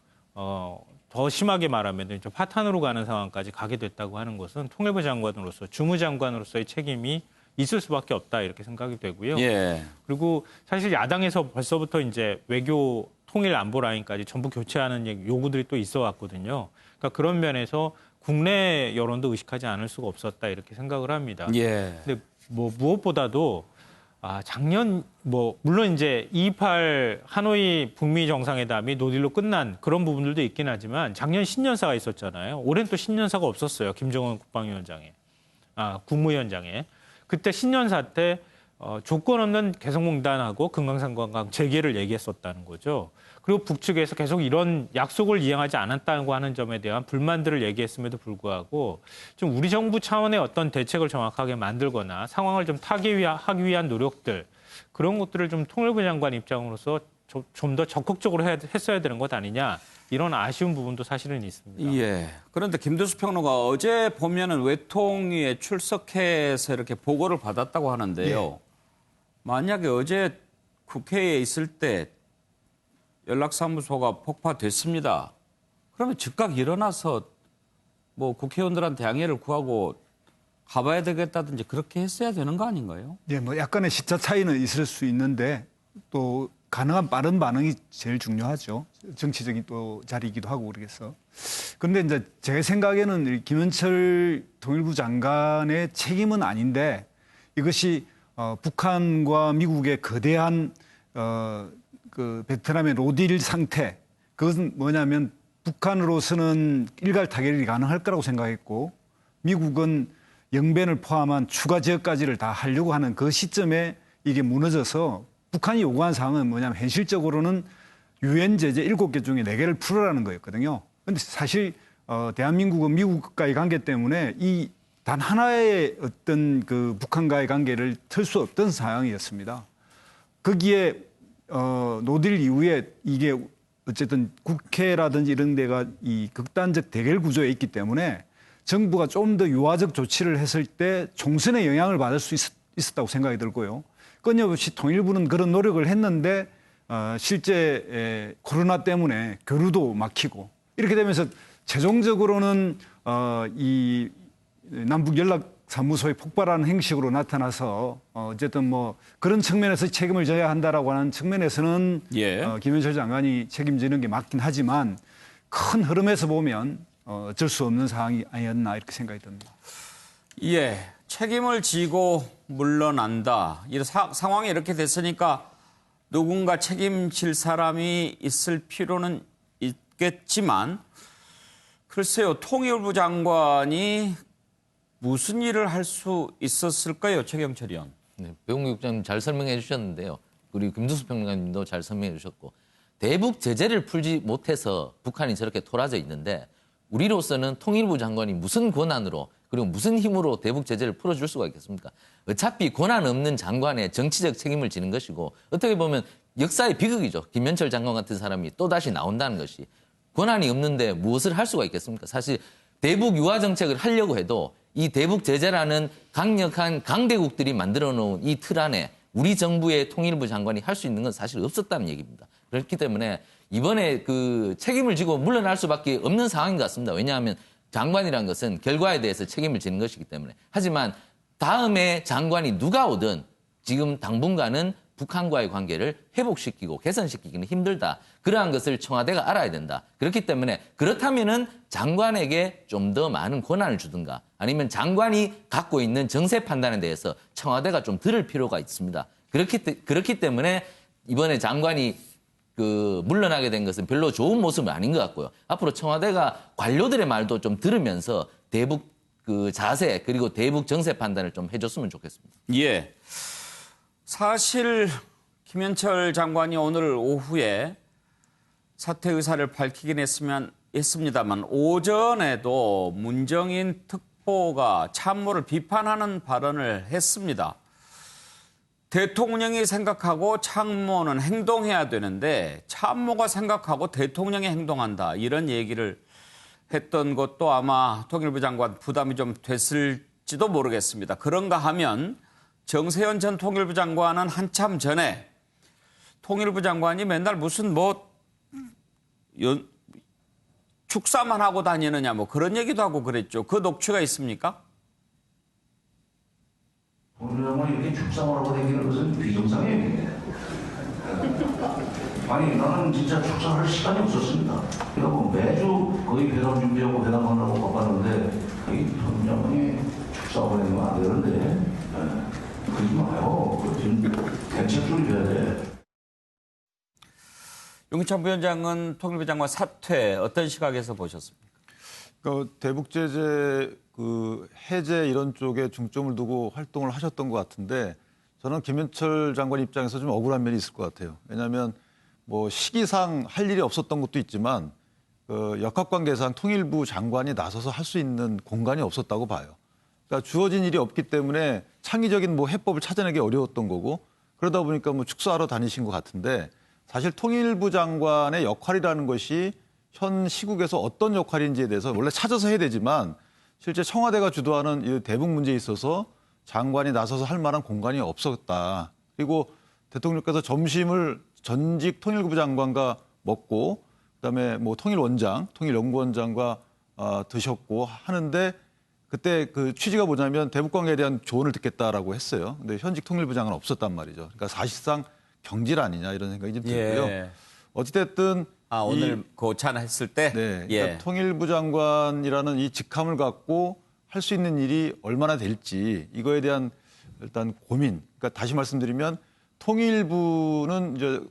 더 심하게 말하면 좀 파탄으로 가는 상황까지 가게 됐다고 하는 것은 통일부 장관으로서 주무장관으로서의 책임이 있을 수밖에 없다 이렇게 생각이 되고요. 예. 그리고 사실 야당에서 벌써부터 이제 외교 통일 안보 라인까지 전부 교체하는 요구들이 또 있어 왔거든요. 그러니까 그런 면에서 국내 여론도 의식하지 않을 수가 없었다 이렇게 생각을 합니다. 예. 근데 무엇보다도 작년 물론 이제 2.28 하노이 북미 정상회담이 노딜로 끝난 그런 부분들도 있긴 하지만 작년 신년사가 있었잖아요. 올해는 또 신년사가 없었어요. 김정은 국무위원장에. 그때 신년사 때 조건 없는 개성공단하고 금강산 관광 재개를 얘기했었다는 거죠. 그리고 북측에서 계속 이런 약속을 이행하지 않았다고 하는 점에 대한 불만들을 얘기했음에도 불구하고 좀 우리 정부 차원의 어떤 대책을 정확하게 만들거나 상황을 좀 타개하기 위한 노력들 그런 것들을 좀 통일부 장관 입장으로서 좀 더 적극적으로 했어야 되는 것 아니냐 이런 아쉬운 부분도 사실은 있습니다. 예. 그런데 김두수 평론가 어제 보면은 외통위에 출석해서 이렇게 보고를 받았다고 하는데요. 예. 만약에 어제 국회에 있을 때 연락사무소가 폭파됐습니다. 그러면 즉각 일어나서 국회의원들한테 양해를 구하고 가봐야 되겠다든지 그렇게 했어야 되는 거 아닌가요? 예, 약간의 시차 차이는 있을 수 있는데 또 가능한 빠른 반응이 제일 중요하죠. 정치적인 또 자리이기도 하고 그러겠어. 그런데 이제 제 생각에는 김현철 통일부 장관의 책임은 아닌데 이것이 북한과 미국의 거대한 그 베트남의 로딜 상태, 그것은 뭐냐면 북한으로서는 일괄 타결이 가능할 거라고 생각했고 미국은 영변을 포함한 추가 지역까지를 다 하려고 하는 그 시점에 이게 무너져서 북한이 요구한 사항은 뭐냐면 현실적으로는 유엔 제재 7개 중에 4개를 풀어라는 거였거든요. 그런데 사실 대한민국은 미국과의 관계 때문에 이 단 하나의 어떤 그 북한과의 관계를 틀 수 없던 상황이었습니다. 거기에 노딜 이후에 이게 어쨌든 국회라든지 이런 데가 이 극단적 대결 구조에 있기 때문에 정부가 좀 더 유화적 조치를 했을 때 총선에 영향을 받을 수 있었다고 생각이 들고요. 끊임없이 통일부는 그런 노력을 했는데 실제 코로나 때문에 교류도 막히고 이렇게 되면서 최종적으로는 이 남북 연락 사무소에 폭발하는 행식으로 나타나서 어쨌든 뭐 그런 측면에서 책임을 져야 한다라고 하는 측면에서는 김현철 장관이 책임지는 게 맞긴 하지만 큰 흐름에서 보면 어쩔 수 없는 상황이 아니었나 이렇게 생각이 듭니다. 예, 책임을 지고 물러난다. 이 상황이 이렇게 됐으니까 누군가 책임질 사람이 있을 필요는 있겠지만 글쎄요, 통일부 장관이 무슨 일을 할 수 있었을까요, 최경철 의원? 네, 배용국 국장님 잘 설명해 주셨는데요. 그리고 김두수 평론가님도 잘 설명해 주셨고 대북 제재를 풀지 못해서 북한이 저렇게 토라져 있는데 우리로서는 통일부 장관이 무슨 권한으로 그리고 무슨 힘으로 대북 제재를 풀어줄 수가 있겠습니까? 어차피 권한 없는 장관의 정치적 책임을 지는 것이고 어떻게 보면 역사의 비극이죠. 김현철 장관 같은 사람이 또다시 나온다는 것이. 권한이 없는데 무엇을 할 수가 있겠습니까? 사실 대북 유화 정책을 하려고 해도 이 대북 제재라는 강력한 강대국들이 만들어 놓은 이 틀 안에 우리 정부의 통일부 장관이 할 수 있는 건 사실 없었다는 얘기입니다. 그렇기 때문에 이번에 그 책임을 지고 물러날 수밖에 없는 상황인 것 같습니다. 왜냐하면 장관이란 것은 결과에 대해서 책임을 지는 것이기 때문에. 하지만 다음에 장관이 누가 오든 지금 당분간은 북한과의 관계를 회복시키고 개선시키기는 힘들다. 그러한 것을 청와대가 알아야 된다. 그렇기 때문에 그렇다면은 장관에게 좀 더 많은 권한을 주든가 아니면 장관이 갖고 있는 정세 판단에 대해서 청와대가 좀 들을 필요가 있습니다. 그렇기 때문에 이번에 장관이 물러나게 된 것은 별로 좋은 모습은 아닌 것 같고요. 앞으로 청와대가 관료들의 말도 좀 들으면서 대북 자세 그리고 대북 정세 판단을 좀 해줬으면 좋겠습니다. 예. 사실 김현철 장관이 오늘 오후에 사퇴 의사를 밝히긴 했습니다만 오전에도 문정인 특보가 참모를 비판하는 발언을 했습니다. 대통령이 생각하고 참모는 행동해야 되는데 참모가 생각하고 대통령이 행동한다. 이런 얘기를 했던 것도 아마 통일부 장관 부담이 좀 됐을지도 모르겠습니다. 그런가 하면 정세현 전 통일부 장관은 한참 전에 통일부 장관이 맨날 무슨 축사만 하고 다니느냐 그런 얘기도 하고 그랬죠. 그 녹취가 있습니까? 통일부 장관이 이렇게 축사만 하고 다니는 것은 비정상의 얘기입니다. 아니 나는 진짜 축사할 시간이 없었습니다. 그래서 매주 거의 회담 준비하고 회담하려고 바빴는데 이 통일부 장관이 축사하고 다니면 안 되는데 그러지 마요. 대책 좀 줘야 돼. 용희찬 부위원장은 통일부 장관 사퇴 어떤 시각에서 보셨습니까? 대북 제재 해제 이런 쪽에 중점을 두고 활동을 하셨던 것 같은데 저는 김현철 장관 입장에서 좀 억울한 면이 있을 것 같아요. 왜냐하면 시기상 할 일이 없었던 것도 있지만 역학관계상 통일부 장관이 나서서 할 수 있는 공간이 없었다고 봐요. 그러니까 주어진 일이 없기 때문에 창의적인 해법을 찾아내기 어려웠던 거고 그러다 보니까 축사하러 다니신 것 같은데 사실 통일부 장관의 역할이라는 것이 현 시국에서 어떤 역할인지에 대해서 원래 찾아서 해야 되지만 실제 청와대가 주도하는 이 대북 문제에 있어서 장관이 나서서 할 만한 공간이 없었다. 그리고 대통령께서 점심을 전직 통일부 장관과 먹고 그다음에 통일원장, 통일연구원장과 드셨고 하는데 그때 취지가 뭐냐면 대북 관계에 대한 조언을 듣겠다라고 했어요. 근데 현직 통일부 장관은 없었단 말이죠. 그러니까 사실상 경질 아니냐 이런 생각이 좀 들고요. 어찌됐든 오늘 고찬했을 때 그러니까 통일부 장관이라는 이 직함을 갖고 할 수 있는 일이 얼마나 될지 이거에 대한 일단 고민. 그러니까 다시 말씀드리면 통일부는 이제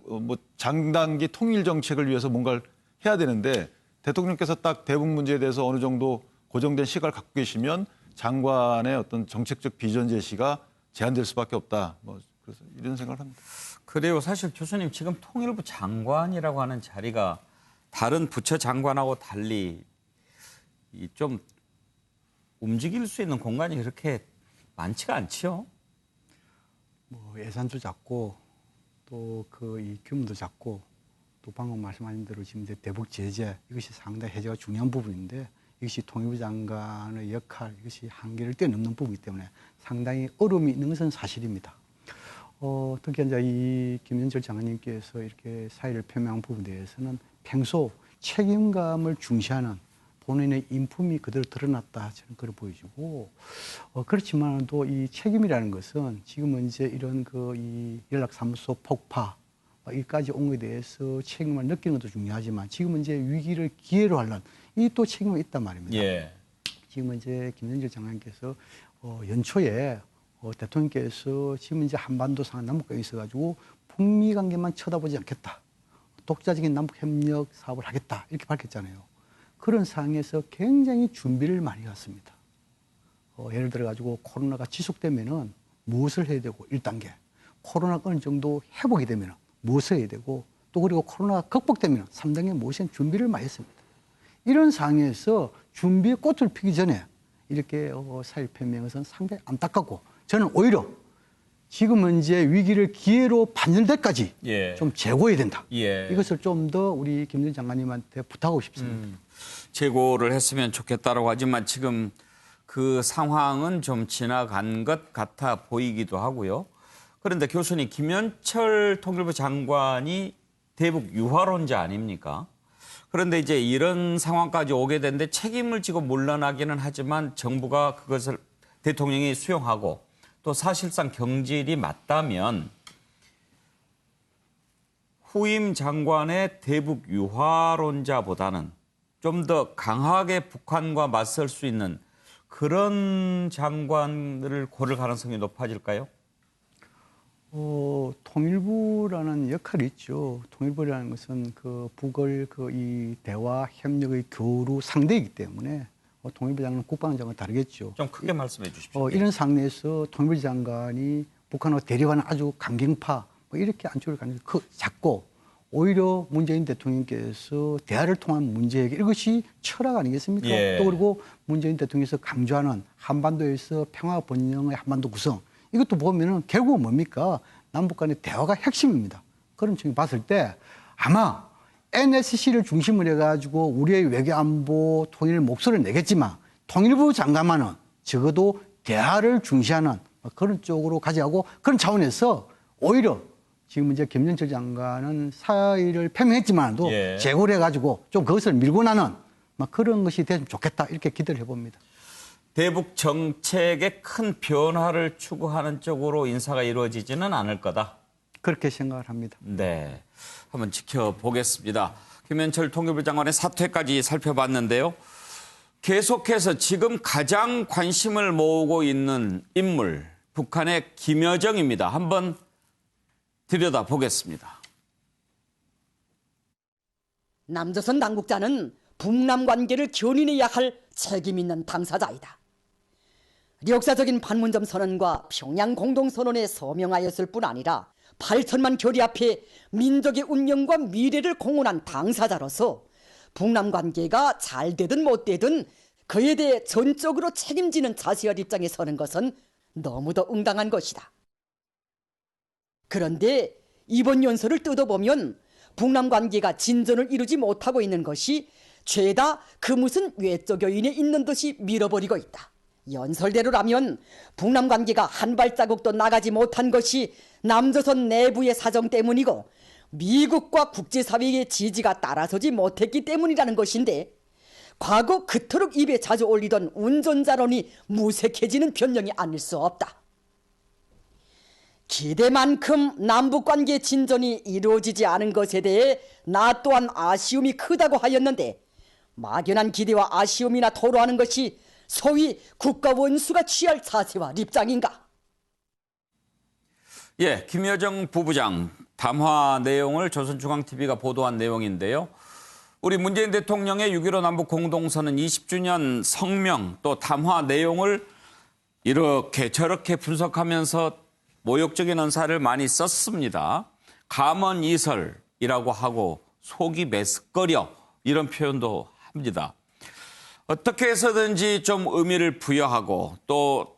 장단기 통일 정책을 위해서 뭔가를 해야 되는데 대통령께서 딱 대북 문제에 대해서 어느 정도 고정된 시각을 갖고 계시면 장관의 어떤 정책적 비전 제시가 제한될 수밖에 없다. 그래서 이런 생각을 합니다. 그래요. 사실 교수님 지금 통일부 장관이라고 하는 자리가 다른 부처 장관하고 달리 좀 움직일 수 있는 공간이 그렇게 많지가 않지요. 예산도 작고 또 이 규모도 작고 또 방금 말씀하신 대로 지금 이제 대북 제재 이것이 상당히 해제가 중요한 부분인데 이것이 통일부 장관의 역할 이것이 한계를 뛰어넘는 부분이기 때문에 상당히 어려움이 있는 것은 사실입니다. 특히 이제 이 김현철 장관님께서 이렇게 사의를 표명한 부분에 대해서는 평소 책임감을 중시하는 본인의 인품이 그대로 드러났다 저는 그걸 보여주고 그렇지만 또 이 책임이라는 것은 지금은 이제 이런 이 연락사무소 폭파 여기까지 온 것에 대해서 책임을 느끼는 것도 중요하지만 지금은 이제 위기를 기회로 하려는 이 또 책임이 있단 말입니다. 예. 지금은 이제 김현철 장관께서 연초에 대통령께서 지금 이제 한반도 상황 남북관계에 있어가지고 북미 관계만 쳐다보지 않겠다. 독자적인 남북 협력 사업을 하겠다 이렇게 밝혔잖아요. 그런 상황에서 굉장히 준비를 많이 했습니다. 예를 들어 가지고 코로나가 지속되면은 무엇을 해야 되고 1단계 코로나가 어느 정도 회복이 되면은 무엇을 해야 되고 또 그리고 코로나가 극복되면 3단계 무엇인 준비를 많이 했습니다. 이런 상황에서 준비의 꽃을 피기 전에 이렇게 사의 표명한 것은 상당히 안타깝고 저는 오히려 지금은 이제 위기를 기회로 받는 데까지 좀 재고해야 된다. 이것을 좀 더 우리 김 전 장관님한테 부탁하고 싶습니다. 재고를 했으면 좋겠다라고 하지만 지금 그 상황은 좀 지나간 것 같아 보이기도 하고요. 그런데 교수님, 김현철 통일부 장관이 대북 유화론자 아닙니까? 그런데 이제 이런 상황까지 오게 됐는데 책임을 지고 물러나기는 하지만 정부가 그것을 대통령이 수용하고 또 사실상 경질이 맞다면 후임 장관의 대북 유화론자보다는 좀 더 강하게 북한과 맞설 수 있는 그런 장관을 고를 가능성이 높아질까요? 통일부라는 역할이 있죠. 통일부라는 것은 북을 이 대화 협력의 교류 상대이기 때문에 통일부 장관은 국방장관과 다르겠죠. 좀 크게 말씀해 주십시오. 이런 상황에서 통일부 장관이 북한하고 대립하는 아주 강경파 이렇게 안쪽을 작고 오히려 문재인 대통령께서 대화를 통한 문제 해결 이것이 철학 아니겠습니까? 또 그리고 문재인 대통령께서 강조하는 한반도에서 평화 번영의 한반도 구성 이것도 보면은 결국은 뭡니까? 남북 간의 대화가 핵심입니다. 그런 측면 봤을 때 아마 NSC를 중심으로 해가지고 우리의 외교 안보 통일 목소리를 내겠지만 통일부 장관만은 적어도 대화를 중시하는 그런 쪽으로 가져가고 그런 차원에서 오히려 지금 이제 김현철 장관은 사의를 표명했지만도 재고를 해가지고 좀 그것을 밀고 나는 그런 것이 됐으면 좋겠다 이렇게 기대를 해봅니다. 대북 정책의 큰 변화를 추구하는 쪽으로 인사가 이루어지지는 않을 거다. 그렇게 생각을 합니다. 네, 한번 지켜보겠습니다. 김현철 통일부 장관의 사퇴까지 살펴봤는데요. 계속해서 지금 가장 관심을 모으고 있는 인물, 북한의 김여정입니다. 한번 들여다보겠습니다. 남조선 당국자는 북남 관계를 견인해야 할 책임 있는 당사자이다. 역사적인 판문점 선언과 평양 공동선언에 서명하였을 뿐 아니라 8천만 교리 앞에 민족의 운명과 미래를 공헌한 당사자로서 북남 관계가 잘 되든 못 되든 그에 대해 전적으로 책임지는 자세한 입장에 서는 것은 너무도 응당한 것이다. 그런데 이번 연설을 뜯어보면 북남 관계가 진전을 이루지 못하고 있는 것이 죄다 그 무슨 외적 요인에 있는 듯이 밀어버리고 있다. 연설대로라면 북남 관계가 한 발자국도 나가지 못한 것이 남조선 내부의 사정 때문이고 미국과 국제사회의 지지가 따라서지 못했기 때문이라는 것인데 과거 그토록 입에 자주 올리던 운전자론이 무색해지는 변명이 아닐 수 없다. 기대만큼 남북관계 진전이 이루어지지 않은 것에 대해 나 또한 아쉬움이 크다고 하였는데 막연한 기대와 아쉬움이나 토로하는 것이 소위 국가원수가 취할 자세와 입장인가? 김여정 부부장 담화 내용을 조선중앙TV가 보도한 내용인데요. 우리 문재인 대통령의 6.15 남북 공동선언 20주년 성명 또 담화 내용을 이렇게 저렇게 분석하면서 모욕적인 언사를 많이 썼습니다. 감언이설이라고 하고 속이 메스꺼려 이런 표현도 합니다. 어떻게 해서든지 좀 의미를 부여하고 또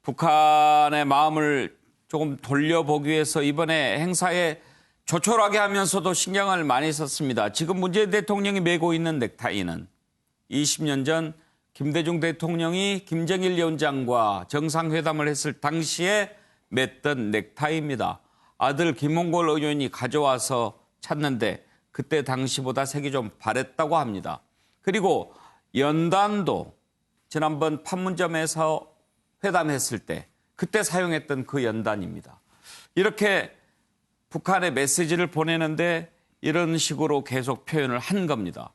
북한의 마음을 조금 돌려보기 위해서 이번에 행사에 조촐하게 하면서도 신경을 많이 썼습니다. 지금 문재인 대통령이 메고 있는 넥타이는 20년 전 김대중 대통령이 김정일 위원장과 정상회담을 했을 당시에 맸던 넥타이입니다. 아들 김홍걸 의원이 가져와서 찾는데 그때 당시보다 색이 좀 바랬다고 합니다. 그리고 연단도 지난번 판문점에서 회담했을 때 그때 사용했던 그 연단입니다. 이렇게 북한에 메시지를 보내는데 이런 식으로 계속 표현을 한 겁니다.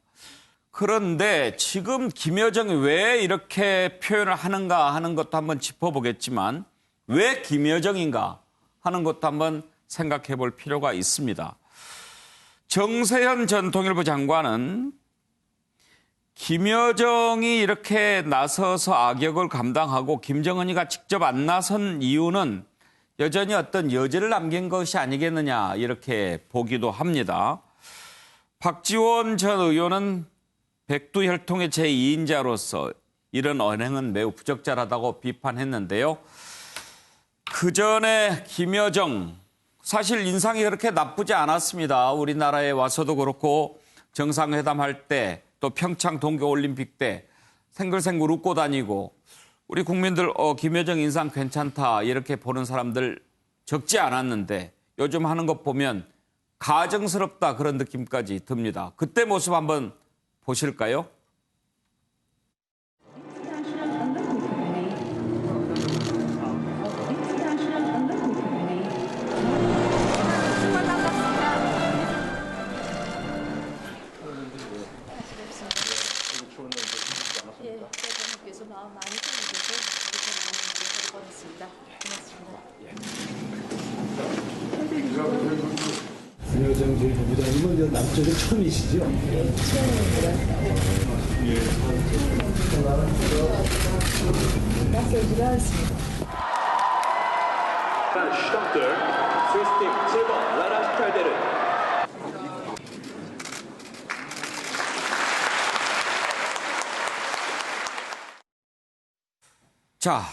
그런데 지금 김여정이 왜 이렇게 표현을 하는가 하는 것도 한번 짚어보겠지만 왜 김여정인가 하는 것도 한번 생각해 볼 필요가 있습니다. 정세현 전 통일부 장관은 김여정이 이렇게 나서서 악역을 감당하고 김정은이가 직접 안 나선 이유는 여전히 어떤 여지를 남긴 것이 아니겠느냐 이렇게 보기도 합니다. 박지원 전 의원은 백두혈통의 제2인자로서 이런 언행은 매우 부적절하다고 비판했는데요. 그 전에 김여정 사실 인상이 그렇게 나쁘지 않았습니다. 우리나라에 와서도 그렇고 정상회담할 때 또 평창 동계올림픽 때 생글생글 웃고 다니고 우리 국민들 김여정 인상 괜찮다 이렇게 보는 사람들 적지 않았는데 요즘 하는 것 보면 가증스럽다 그런 느낌까지 듭니다. 그때 모습 한번 보실까요? 김여정 전 부부장님은 남쪽에 처음이시죠? 네, 처음입니다. 낯설지가 않습니다. Starter, System 7번 라라 스탈데르. 자,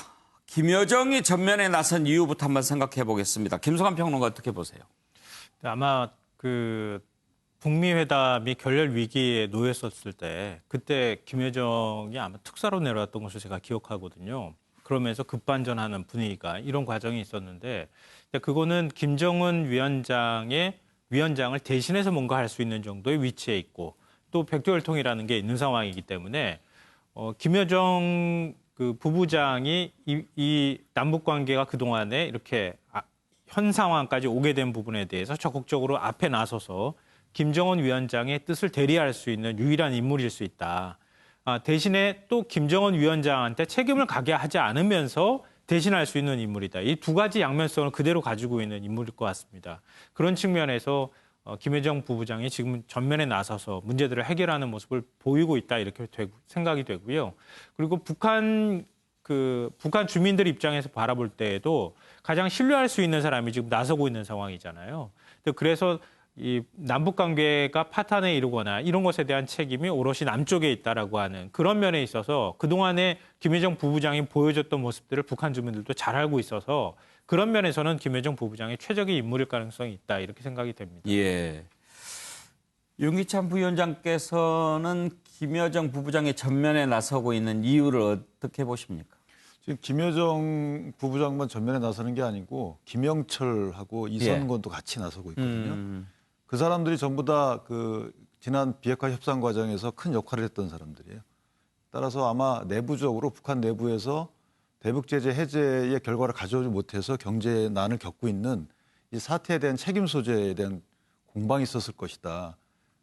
김여정이 전면에 나선 이유부터 한번 생각해 보겠습니다. 김성환 평론가 어떻게 보세요? 아마 그 북미 회담이 결렬 위기에 놓였었을 때 그때 김여정이 아마 특사로 내려왔던 것을 제가 기억하거든요. 그러면서 급반전하는 분위기가 이런 과정이 있었는데 그거는 김정은 위원장을 대신해서 뭔가 할 수 있는 정도의 위치에 있고 또 백두혈통이라는 게 있는 상황이기 때문에 김여정 그 부부장이 이 남북 관계가 그동안에 이렇게 현 상황까지 오게 된 부분에 대해서 적극적으로 앞에 나서서 김정은 위원장의 뜻을 대리할 수 있는 유일한 인물일 수 있다. 대신에 또 김정은 위원장한테 책임을 가게 하지 않으면서 대신할 수 있는 인물이다. 이 두 가지 양면성을 그대로 가지고 있는 인물일 것 같습니다. 그런 측면에서 김여정 부부장이 지금 전면에 나서서 문제들을 해결하는 모습을 보이고 있다 이렇게 생각이 되고요. 그리고 북한 주민들 입장에서 바라볼 때에도 가장 신뢰할 수 있는 사람이 지금 나서고 있는 상황이잖아요. 그래서 이 남북 관계가 파탄에 이르거나 이런 것에 대한 책임이 오롯이 남쪽에 있다라고 하는 그런 면에 있어서 그동안에 김여정 부부장이 보여줬던 모습들을 북한 주민들도 잘 알고 있어서 그런 면에서는 김여정 부부장이 최적의 인물일 가능성이 있다 이렇게 생각이 됩니다. 예. 윤기찬 부위원장께서는 김여정 부부장의 전면에 나서고 있는 이유를 어떻게 보십니까? 지금 김여정 부부장만 전면에 나서는 게 아니고 김영철하고 이선건도 같이 나서고 있거든요. 그 사람들이 전부 다 그 지난 비핵화 협상 과정에서 큰 역할을 했던 사람들이에요. 따라서 아마 내부적으로 북한 내부에서 대북 제재 해제의 결과를 가져오지 못해서 경제난을 겪고 있는 이 사태에 대한 책임 소재에 대한 공방이 있었을 것이다.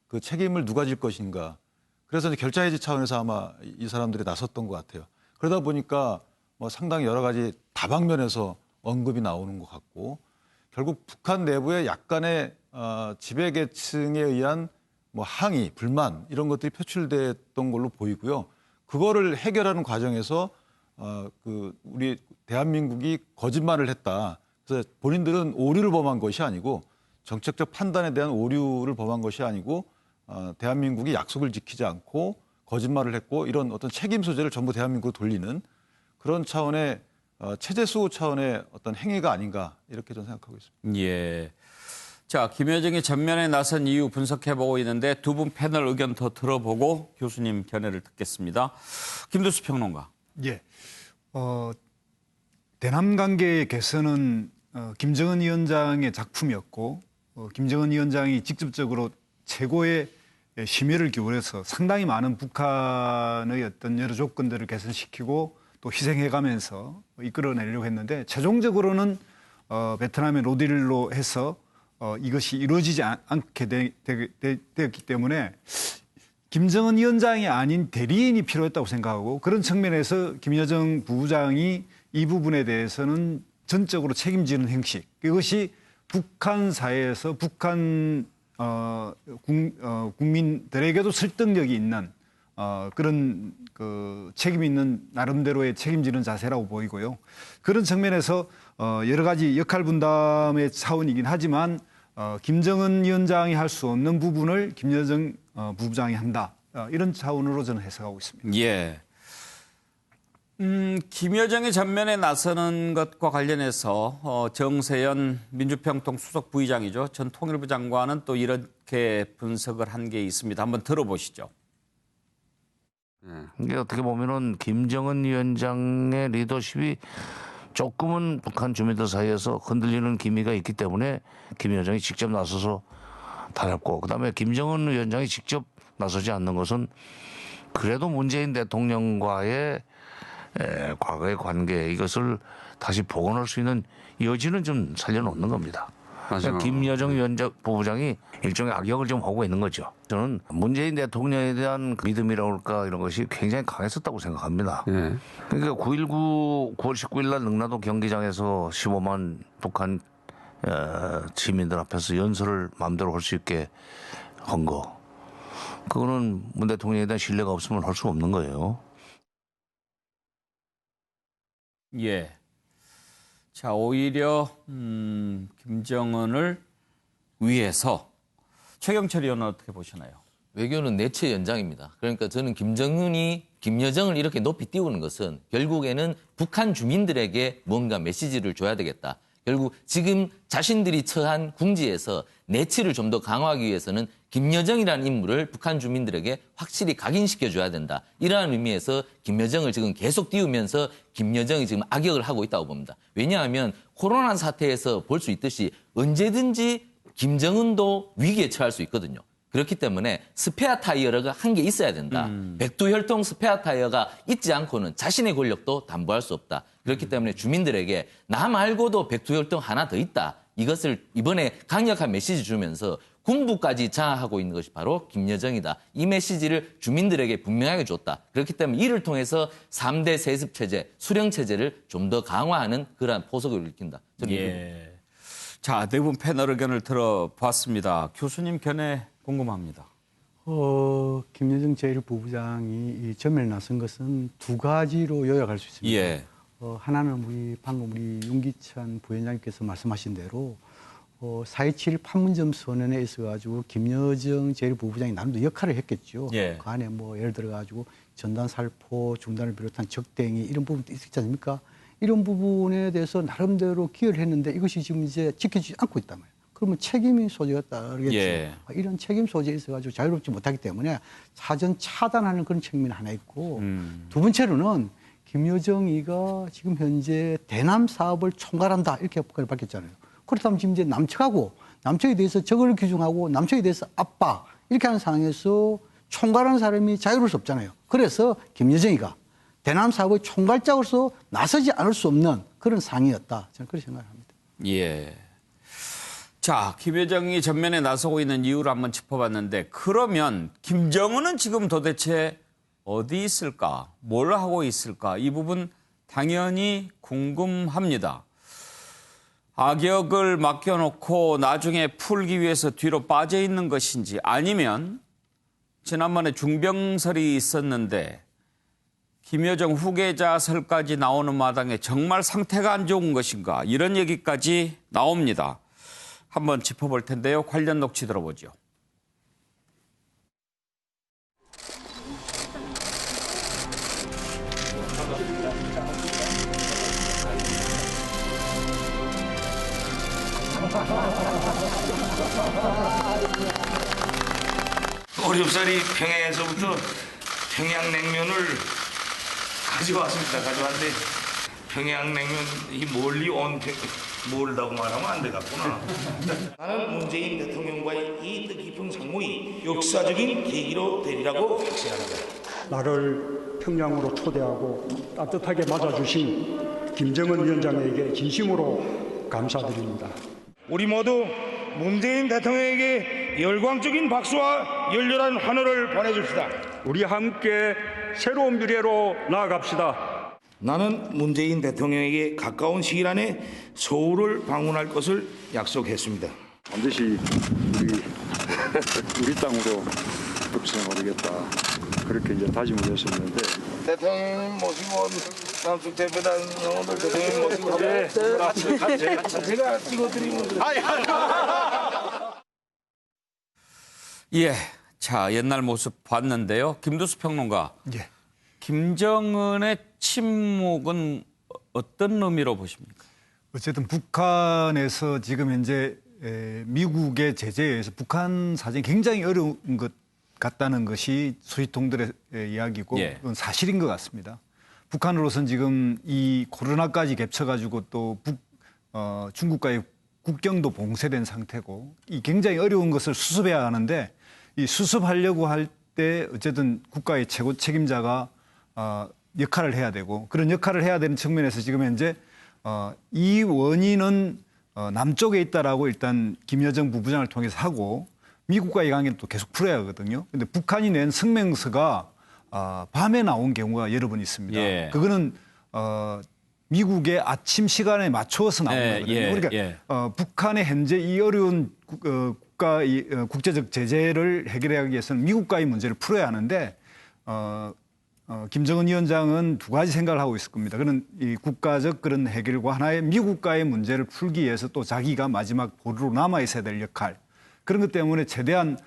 그 책임을 누가 질 것인가. 그래서 이제 결자 해지 차원에서 아마 이 사람들이 나섰던 것 같아요. 그러다 보니까 뭐 상당히 여러 가지 다방면에서 언급이 나오는 것 같고 결국 북한 내부에 약간의 지배계층에 의한 뭐 항의, 불만 이런 것들이 표출됐던 걸로 보이고요. 그거를 해결하는 과정에서 우리 대한민국이 거짓말을 했다. 그래서 본인들은 오류를 범한 것이 아니고 정책적 판단에 대한 오류를 범한 것이 아니고 대한민국이 약속을 지키지 않고 거짓말을 했고 이런 어떤 책임 소재를 전부 대한민국으로 돌리는 그런 차원의 체제 수호 차원의 어떤 행위가 아닌가 이렇게 저는 생각하고 있습니다. 예. 자, 김여정이 전면에 나선 이유 분석해보고 있는데 두 분 패널 의견 더 들어보고 교수님 견해를 듣겠습니다. 김두수 평론가. 예. 대남 관계의 개선은 김정은 위원장의 작품이었고 김정은 위원장이 직접적으로 최고의 심혈을 기울여서 상당히 많은 북한의 어떤 여러 조건들을 개선시키고 또 희생해가면서 이끌어내려고 했는데 최종적으로는 베트남의 로딜로 해서 이것이 이루어지지 않게 되었기 때문에 김정은 위원장이 아닌 대리인이 필요했다고 생각하고 그런 측면에서 김여정 부부장이 이 부분에 대해서는 전적으로 책임지는 형식 이것이 북한 사회에서 북한 국민들에게도 설득력이 있는 그런 그 책임 있는 나름대로의 책임지는 자세라고 보이고요. 그런 측면에서 여러 가지 역할 분담의 차원이긴 하지만 김정은 위원장이 할 수 없는 부분을 김여정 부부장이 한다. 이런 차원으로 저는 해석하고 있습니다. 예. 김여정이 전면에 나서는 것과 관련해서 정세현 민주평통 수석 부의장이죠. 전 통일부 장관은 또 이렇게 분석을 한 게 있습니다. 한번 들어보시죠. 이게 어떻게 보면은 김정은 위원장의 리더십이 조금은 북한 주민들 사이에서 흔들리는 기미가 있기 때문에 김여정이 직접 나서서 다녔고 그다음에 김정은 위원장이 직접 나서지 않는 것은 그래도 문재인 대통령과의 과거의 관계 이것을 다시 복원할 수 있는 여지는 좀 살려놓는 겁니다. 그러니까 김여정 위원장 부부장이 일종의 악역을 좀 하고 있는 거죠. 저는 문재인 대통령에 대한 믿음이라고 할까 이런 것이 굉장히 강했었다고 생각합니다. 그러니까 9.19 9월 19일 날 능라도 경기장에서 15만 북한 시민들 앞에서 연설을 마음대로 할 수 있게 한 거. 그거는 문 대통령에 대한 신뢰가 없으면 할 수 없는 거예요. 예. 자, 오히려 김정은을 위해서 최경철 의원은 어떻게 보시나요? 외교는 내체 연장입니다. 그러니까 저는 김정은이 김여정을 이렇게 높이 띄우는 것은 결국에는 북한 주민들에게 뭔가 메시지를 줘야 되겠다. 결국 지금 자신들이 처한 궁지에서 내치를 좀 더 강화하기 위해서는 김여정이라는 인물을 북한 주민들에게 확실히 각인시켜줘야 된다. 이러한 의미에서 김여정을 지금 계속 띄우면서 김여정이 지금 악역을 하고 있다고 봅니다. 왜냐하면 코로나 사태에서 볼 수 있듯이 언제든지 김정은도 위기에 처할 수 있거든요. 그렇기 때문에 스페어 타이어가 한 개 있어야 된다. 백두혈통 스페어 타이어가 있지 않고는 자신의 권력도 담보할 수 없다. 그렇기 때문에 주민들에게 나 말고도 백두혈통 하나 더 있다. 이것을 이번에 강력한 메시지 주면서 군부까지 장악하고 있는 것이 바로 김여정이다. 이 메시지를 주민들에게 분명하게 줬다. 그렇기 때문에 이를 통해서 3대 세습체제, 수령체제를 좀 더 강화하는 그러한 포석을 일으킨다. 예. 자, 네 분 패널 의견을 들어봤습니다. 교수님 견해 궁금합니다. 김여정 제1부부장이 이 전면에 나선 것은 두 가지로 요약할 수 있습니다. 예. 하나는 방금 우리 윤기찬 부위원장님께서 말씀하신 대로 4.27 판문점 선언에 있어가지고 김여정 제1부부장이 나름대로 역할을 했겠죠. 예. 그 안에 뭐 예를 들어가지고 전단 살포 중단을 비롯한 적대행위 이런 부분도 있었지 않습니까? 이런 부분에 대해서 나름대로 기여를 했는데 이것이 지금 이제 지켜지지 않고 있단 말이에요. 그러면 책임이 소재가 따르겠죠. 예. 이런 책임 소재에 있어가지고 자유롭지 못하기 때문에 사전 차단하는 그런 측면이 하나 있고 두 번째로는 김여정이가 지금 현재 대남 사업을 총괄한다 이렇게 밝혔잖아요. 그렇다면 지금 이제 남측에 대해서 적을 규정하고 남측에 대해서 압박 이렇게 하는 상황에서 총괄하는 사람이 자유로울 수 없잖아요. 그래서 김여정이가 대남 사업의 총괄자로서 나서지 않을 수 없는 그런 상황이었다. 저는 그렇게 생각합니다. 예. 자, 김여정이 전면에 나서고 있는 이유를 한번 짚어봤는데 그러면 김정은은 지금 도대체 어디 있을까? 뭘 하고 있을까? 이 부분 당연히 궁금합니다. 악역을 맡겨놓고 나중에 풀기 위해서 뒤로 빠져 있는 것인지 아니면 지난번에 중병설이 있었는데 김여정 후계자설까지 나오는 마당에 정말 상태가 안 좋은 것인가? 이런 얘기까지 나옵니다. 한번 짚어볼 텐데요. 관련 녹취 들어보죠. 어렵사리 평양에서부터 평양냉면을 가져왔는데 평양냉면이 멀리 멀다고 말하면 안 되겠구나. 나는 문재인 대통령과의 이 뜻깊은 상무이 역사적인 계기로 되리라고 생각합니다. 나를 평양으로 초대하고 따뜻하게 맞아주신 김정은 위원장에게 진심으로 감사드립니다. 우리 모두 문재인 대통령에게 열광적인 박수와 열렬한 환호를 보내줍시다. 우리 함께 새로운 미래로 나아갑시다. 나는 문재인 대통령에게 가까운 시일 안에 서울을 방문할 것을 약속했습니다. 반드시 우리 땅으로 흡수하겠다. 그렇게 이제 다짐을 했었는데. 대통령님 모시고 남쪽 대표단 오늘 대통령 모시고 제가 찍어드리면 예. 자, 옛날 모습 봤는데요. 김두수 평론가. 예. 김정은의 침묵은 어떤 의미로 보십니까? 어쨌든 북한에서 지금 현재 미국의 제재에 의해서 북한 사정이 굉장히 어려운 것 같다는 것이 소식통들의 이야기고 그건 사실인 것 같습니다. 북한으로서는 지금 이 코로나까지 겹쳐가지고 또 중국과의 국경도 봉쇄된 상태고 이 굉장히 어려운 것을 수습해야 하는데 이 수습하려고 할 때 어쨌든 국가의 최고 책임자가 역할을 해야 되고 그런 역할을 해야 되는 측면에서 지금 현재 이 원인은 남쪽에 있다라고 일단 김여정 부부장을 통해서 하고 미국과의 관계는 또 계속 풀어야 하거든요. 근데 북한이 낸 성명서가 밤에 나온 경우가 여러 번 있습니다. 예. 그거는 미국의 아침 시간에 맞추어서 나온 거거든요. 그러니까 북한의 현재 이 어려운 국제적 제재를 해결하기 위해서는 미국과의 문제를 풀어야 하는데 김정은 위원장은 두 가지 생각을 하고 있을 겁니다. 그런 이 국가적 그런 해결과 하나의 미국과의 문제를 풀기 위해서 또 자기가 마지막 보루로 남아 있어야 될 역할 그런 것 때문에 최대한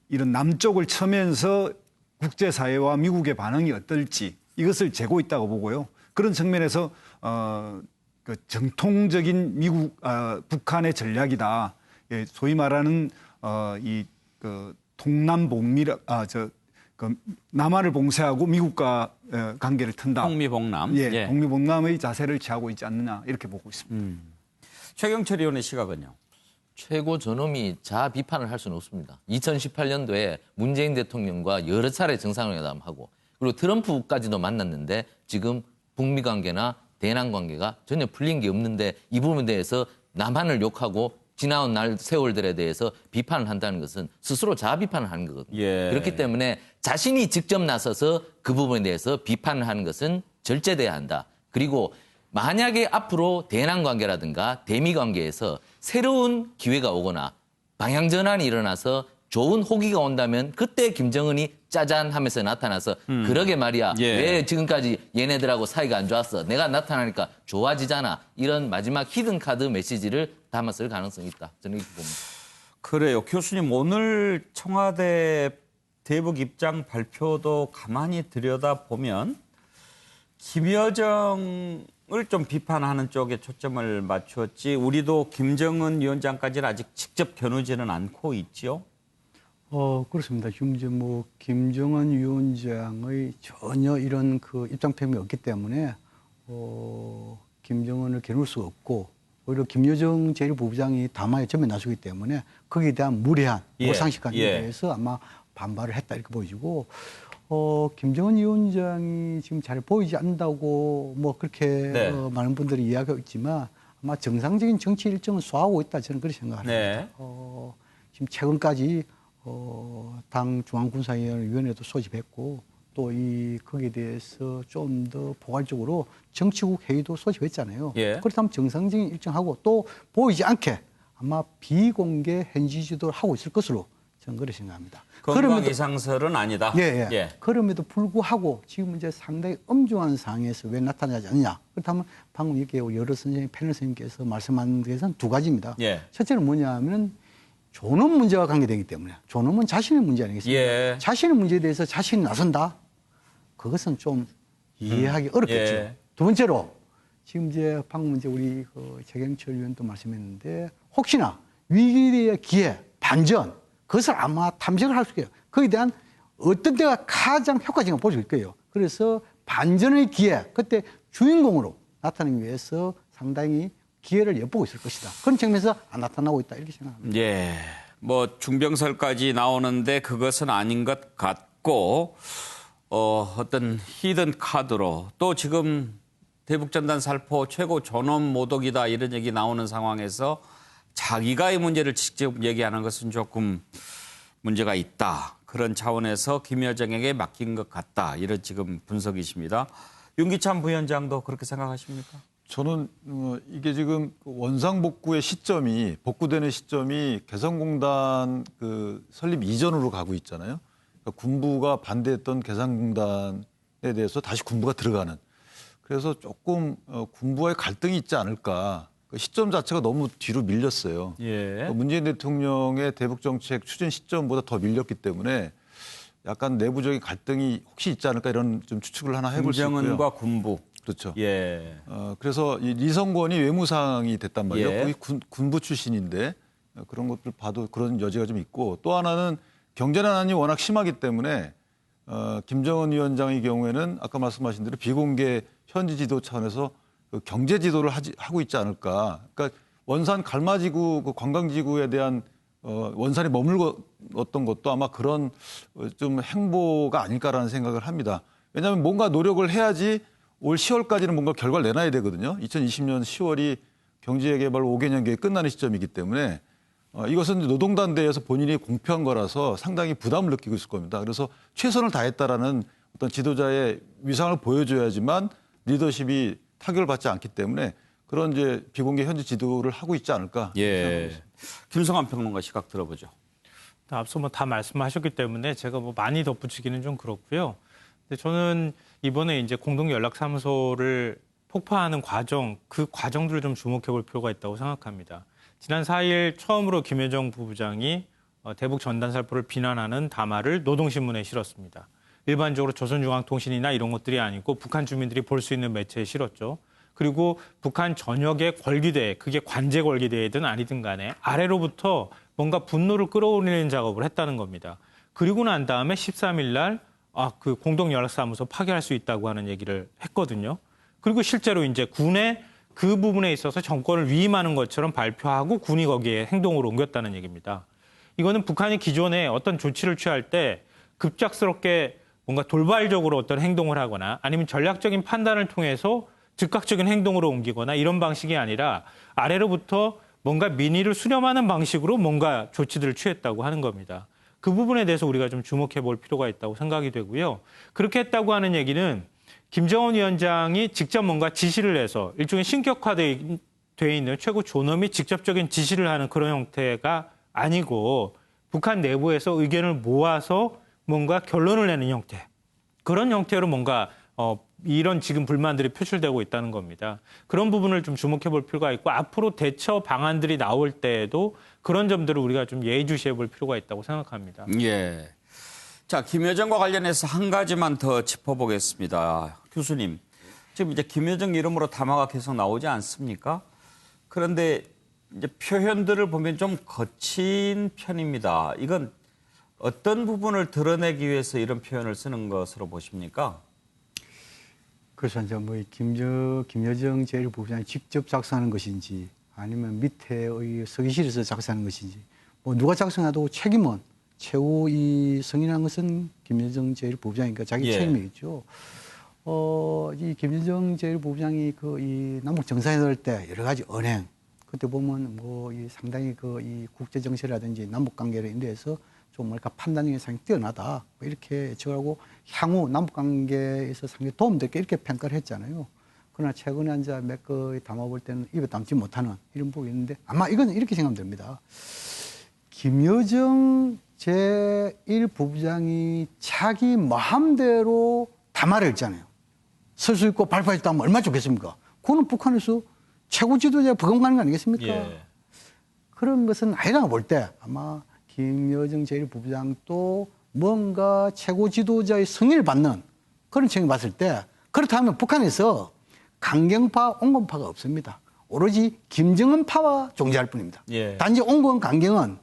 이런 남쪽을 쳐면서 국제사회와 미국의 반응이 어떨지 이것을 재고 있다고 보고요. 그런 측면에서 그 정통적인 북한의 전략이다. 예, 소위 말하는 남한을 봉쇄하고 미국과 관계를 튼다. 통미봉남. 예, 통미봉남의 자세를 취하고 있지 않느냐 이렇게 보고 있습니다. 최경철 의원의 시각은요? 최고 저놈이 자아 비판을 할 수는 없습니다. 2018년도에 문재인 대통령과 여러 차례 정상회담하고 그리고 트럼프까지도 만났는데 지금 북미 관계나 대남 관계가 전혀 풀린 게 없는데 이 부분에 대해서 남한을 욕하고 지나온 세월들에 대해서 비판을 한다는 것은 스스로 자아 비판을 하는 거거든요. 그렇기 때문에 자신이 직접 나서서 그 부분에 대해서 비판을 하는 것은 절제돼야 한다. 그리고 만약에 앞으로 대남 관계라든가 대미 관계에서 새로운 기회가 오거나 방향 전환이 일어나서 좋은 호기가 온다면 그때 김정은이 짜잔 하면서 나타나서 그러게 말이야. 왜 지금까지 얘네들하고 사이가 안 좋았어. 내가 나타나니까 좋아지잖아. 이런 마지막 히든 카드 메시지를 담았을 가능성이 있다. 저는 이렇게 봅니다. 그래요. 교수님 오늘 청와대 대북 입장 발표도 가만히 들여다보면 김여정을 좀 비판하는 쪽에 초점을 맞추었지 우리도 김정은 위원장까지는 아직 직접 겨누지는 않고 있죠. 그렇습니다. 지금 이제 김정은 위원장의 전혀 이런 그 입장 표명이 없기 때문에 김정은을 겨눌 수 없고 오히려 김여정 제1부부장이 담화에 전면 나서기 때문에 거기에 대한 무례한 상식관계에 대해서 아마 반발을 했다 이렇게 보여지고 김정은 위원장이 지금 잘 보이지 않는다고 그렇게 많은 분들이 이야기하고 있지만 아마 정상적인 정치 일정을 소화하고 있다 저는 그렇게 생각합니다. 지금 최근까지 당 중앙군사위원회도 소집했고 또 거기에 대해서 좀 더 포괄적으로 정치국 회의도 소집했잖아요. 그렇다면 정상적인 일정하고 또 보이지 않게 아마 비공개 현지 지도를 하고 있을 것으로 저는 그렇게 생각합니다. 건강 이상설은 아니다. 그럼에도 불구하고 지금 이제 상당히 엄중한 상황에서 왜 나타나지 않느냐. 그렇다면 방금 이렇게 여러 선생님, 패널 선생님께서 말씀하는 것은 두 가지입니다. 첫째는 뭐냐면 존엄 문제와 관계되기 때문에 존엄은 자신의 문제 아니겠습니까? 자신의 문제에 대해서 자신이 나선다? 그것은 좀 이해하기 어렵겠죠. 두 번째로 지금 이제 방금 이제 우리 최경철 의원도 말씀했는데 혹시나 위기의 기회, 반전 그것을 아마 탐색을 할 수 있어요. 거기에 대한 어떤 때가 가장 효과적인 걸 보실 거예요. 그래서 반전의 기회, 그때 주인공으로 나타나기 위해서 상당히 기회를 엿보고 있을 것이다. 그런 측면에서 안 나타나고 있다 이렇게 생각합니다. 뭐 중병설까지 나오는데 그것은 아닌 것 같고 어떤 히든 카드로 또 지금 대북전단 살포 최고 존엄 모독이다 이런 얘기 나오는 상황에서 자기가 이 문제를 직접 얘기하는 것은 조금 문제가 있다. 그런 차원에서 김여정에게 맡긴 것 같다. 이런 지금 분석이십니다. 윤기찬 부위원장도 그렇게 생각하십니까? 저는 이게 지금 원상복구의 시점이 복구되는 시점이 개성공단 그 설립 이전으로 가고 있잖아요. 그러니까 군부가 반대했던 개성공단에 대해서 다시 군부가 들어가는. 그래서 조금 군부와의 갈등이 있지 않을까. 그 시점 자체가 너무 뒤로 밀렸어요. 예. 문재인 대통령의 대북 정책 추진 시점보다 더 밀렸기 때문에 약간 내부적인 갈등이 혹시 있지 않을까 이런 좀 추측을 하나 해볼 수 있고요. 김정은과 군부. 그렇죠. 예. 그래서 이 리성권이 외무상이 됐단 말이에요. 예. 거기 군부 출신인데 그런 것들 봐도 그런 여지가 좀 있고 또 하나는 경제난이 워낙 심하기 때문에 김정은 위원장의 경우에는 아까 말씀하신 대로 비공개 현지 지도 차원에서 그 경제 지도를 하고 있지 않을까. 그러니까 원산 갈마지구 그 관광지구에 대한 원산이 머물렀던 것도 아마 그런 좀 행보가 아닐까라는 생각을 합니다. 왜냐하면 뭔가 노력을 해야지 올 10월까지는 뭔가 결과를 내놔야 되거든요. 2020년 10월이 경제개발 5개년 계획 끝나는 시점이기 때문에 이것은 노동단대에서 본인이 공표한 거라서 상당히 부담을 느끼고 있을 겁니다. 그래서 최선을 다했다라는 어떤 지도자의 위상을 보여줘야지만 리더십이 타격을 받지 않기 때문에 그런 이제 비공개 현지 지도를 하고 있지 않을까. 예. 김성환 평론가 시각 들어보죠. 앞서 뭐 다 말씀하셨기 때문에 제가 뭐 많이 덧붙이기는 좀 그렇고요. 근데 저는 이번에 이제 공동연락사무소를 폭파하는 과정, 그 과정들을 좀 주목해 볼 필요가 있다고 생각합니다. 지난 4일 처음으로 김여정 부부장이 대북 전단 살포를 비난하는 담화를 노동신문에 실었습니다. 일반적으로 조선중앙통신이나 이런 것들이 아니고 북한 주민들이 볼 수 있는 매체에 실었죠. 그리고 북한 전역의 권리대, 그게 관제 권리대이든 아니든 간에 아래로부터 뭔가 분노를 끌어올리는 작업을 했다는 겁니다. 그리고 난 다음에 13일 날 그 공동연락사무소 파괴할 수 있다고 하는 얘기를 했거든요. 그리고 실제로 이제 군에 그 부분에 있어서 정권을 위임하는 것처럼 발표하고 군이 거기에 행동으로 옮겼다는 얘기입니다. 이거는 북한이 기존에 어떤 조치를 취할 때 급작스럽게 뭔가 돌발적으로 어떤 행동을 하거나 아니면 전략적인 판단을 통해서 즉각적인 행동으로 옮기거나 이런 방식이 아니라 아래로부터 뭔가 민의를 수렴하는 방식으로 뭔가 조치들을 취했다고 하는 겁니다. 그 부분에 대해서 우리가 좀 주목해 볼 필요가 있다고 생각이 되고요. 그렇게 했다고 하는 얘기는 김정은 위원장이 직접 뭔가 지시를 해서 일종의 신격화되어 있는 최고 존엄이 직접적인 지시를 하는 그런 형태가 아니고 북한 내부에서 의견을 모아서 뭔가 결론을 내는 형태. 그런 형태로 뭔가 이런 지금 불만들이 표출되고 있다는 겁니다. 그런 부분을 좀 주목해 볼 필요가 있고 앞으로 대처 방안들이 나올 때에도 그런 점들을 우리가 좀 예의주시해 볼 필요가 있다고 생각합니다. 예. 자, 김여정과 관련해서 한 가지만 더 짚어보겠습니다. 교수님, 지금 이제 김여정 이름으로 담화가 계속 나오지 않습니까? 그런데 이제 표현들을 보면 좀 거친 편입니다. 이건 어떤 부분을 드러내기 위해서 이런 표현을 쓰는 것으로 보십니까? 그래서 이제 뭐 김여정 제1부부장이 직접 작성하는 것인지 아니면 밑에의 서기실에서 작성하는 것인지 뭐 누가 작성해도 책임은 최후 이 승인한 것은 김여정 제1부부장이니까 자기 책임이겠죠. 이 김여정 제1부부장이 이 남북 정상회담 때 여러 가지 언행 그때 보면 뭐 이 상당히 이 국제 정세라든지 남북 관계를 인도해서 좀 뭐랄까 판단력이 상당히 뛰어나다 뭐 이렇게 예측하고 향후 남북 관계에서 상당히 도움되게 이렇게 평가를 했잖아요. 그러나 최근에 이제 몇 거 담아볼 때는 입에 담지 못하는 이런 부분이 있는데 아마 이건 이렇게 생각하면 됩니다. 김여정 제1부부장이 자기 마음대로 담화를 읽잖아요. 쓸 수 있고 발표할 수 있다면 얼마나 좋겠습니까? 그거는 북한에서 최고 지도자가 버금가는 거 아니겠습니까? 예. 그런 것은 아니라고 볼 때 아마 김여정 제1부부장도 뭔가 최고 지도자의 승인을 받는 그런 측면을 봤을 때 그렇다면 북한에서 강경파, 온건파가 없습니다. 오로지 김정은파와 존재할 뿐입니다. 예. 단지 온건 강경은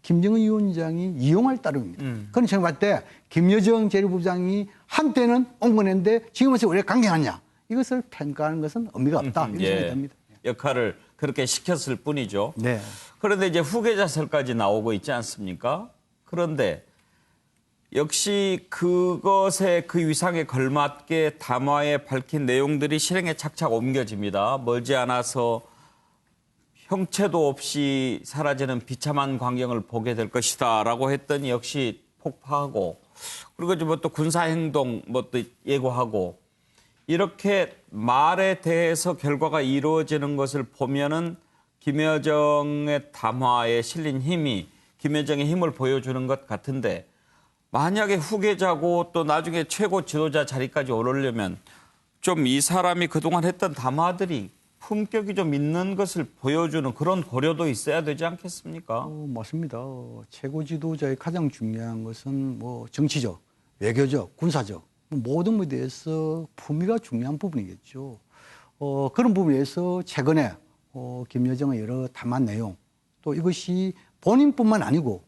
김정은 위원장이 이용할 따름입니다. 그런 측면을 봤을 때 김여정 제1부부장이 한때는 온건했는데 지금은 왜 강경하냐. 이것을 평가하는 것은 의미가 없다. 이런 생각이 듭니다. 역할을 그렇게 시켰을 뿐이죠. 네. 그런데 이제 후계자설까지 나오고 있지 않습니까? 그런데 역시 그것에 그 위상에 걸맞게 담화에 밝힌 내용들이 실행에 착착 옮겨집니다. 멀지않아서 형체도 없이 사라지는 비참한 광경을 보게 될 것이다라고 했더니 역시 폭파하고 그리고 이제 뭐 또 군사행동 뭐 또 예고하고 이렇게 말에 대해서 결과가 이루어지는 것을 보면은 김여정의 담화에 실린 힘이 김여정의 힘을 보여주는 것 같은데 만약에 후계자고 또 나중에 최고 지도자 자리까지 오르려면 좀 이 사람이 그동안 했던 담화들이 품격이 좀 있는 것을 보여주는 그런 고려도 있어야 되지 않겠습니까? 맞습니다. 최고 지도자의 가장 중요한 것은 뭐 정치적, 외교적, 군사적 모든 부분에 대해서 품위가 중요한 부분이겠죠. 그런 부분에서 최근에 김여정의 여러 담화 내용 또 이것이 본인뿐만 아니고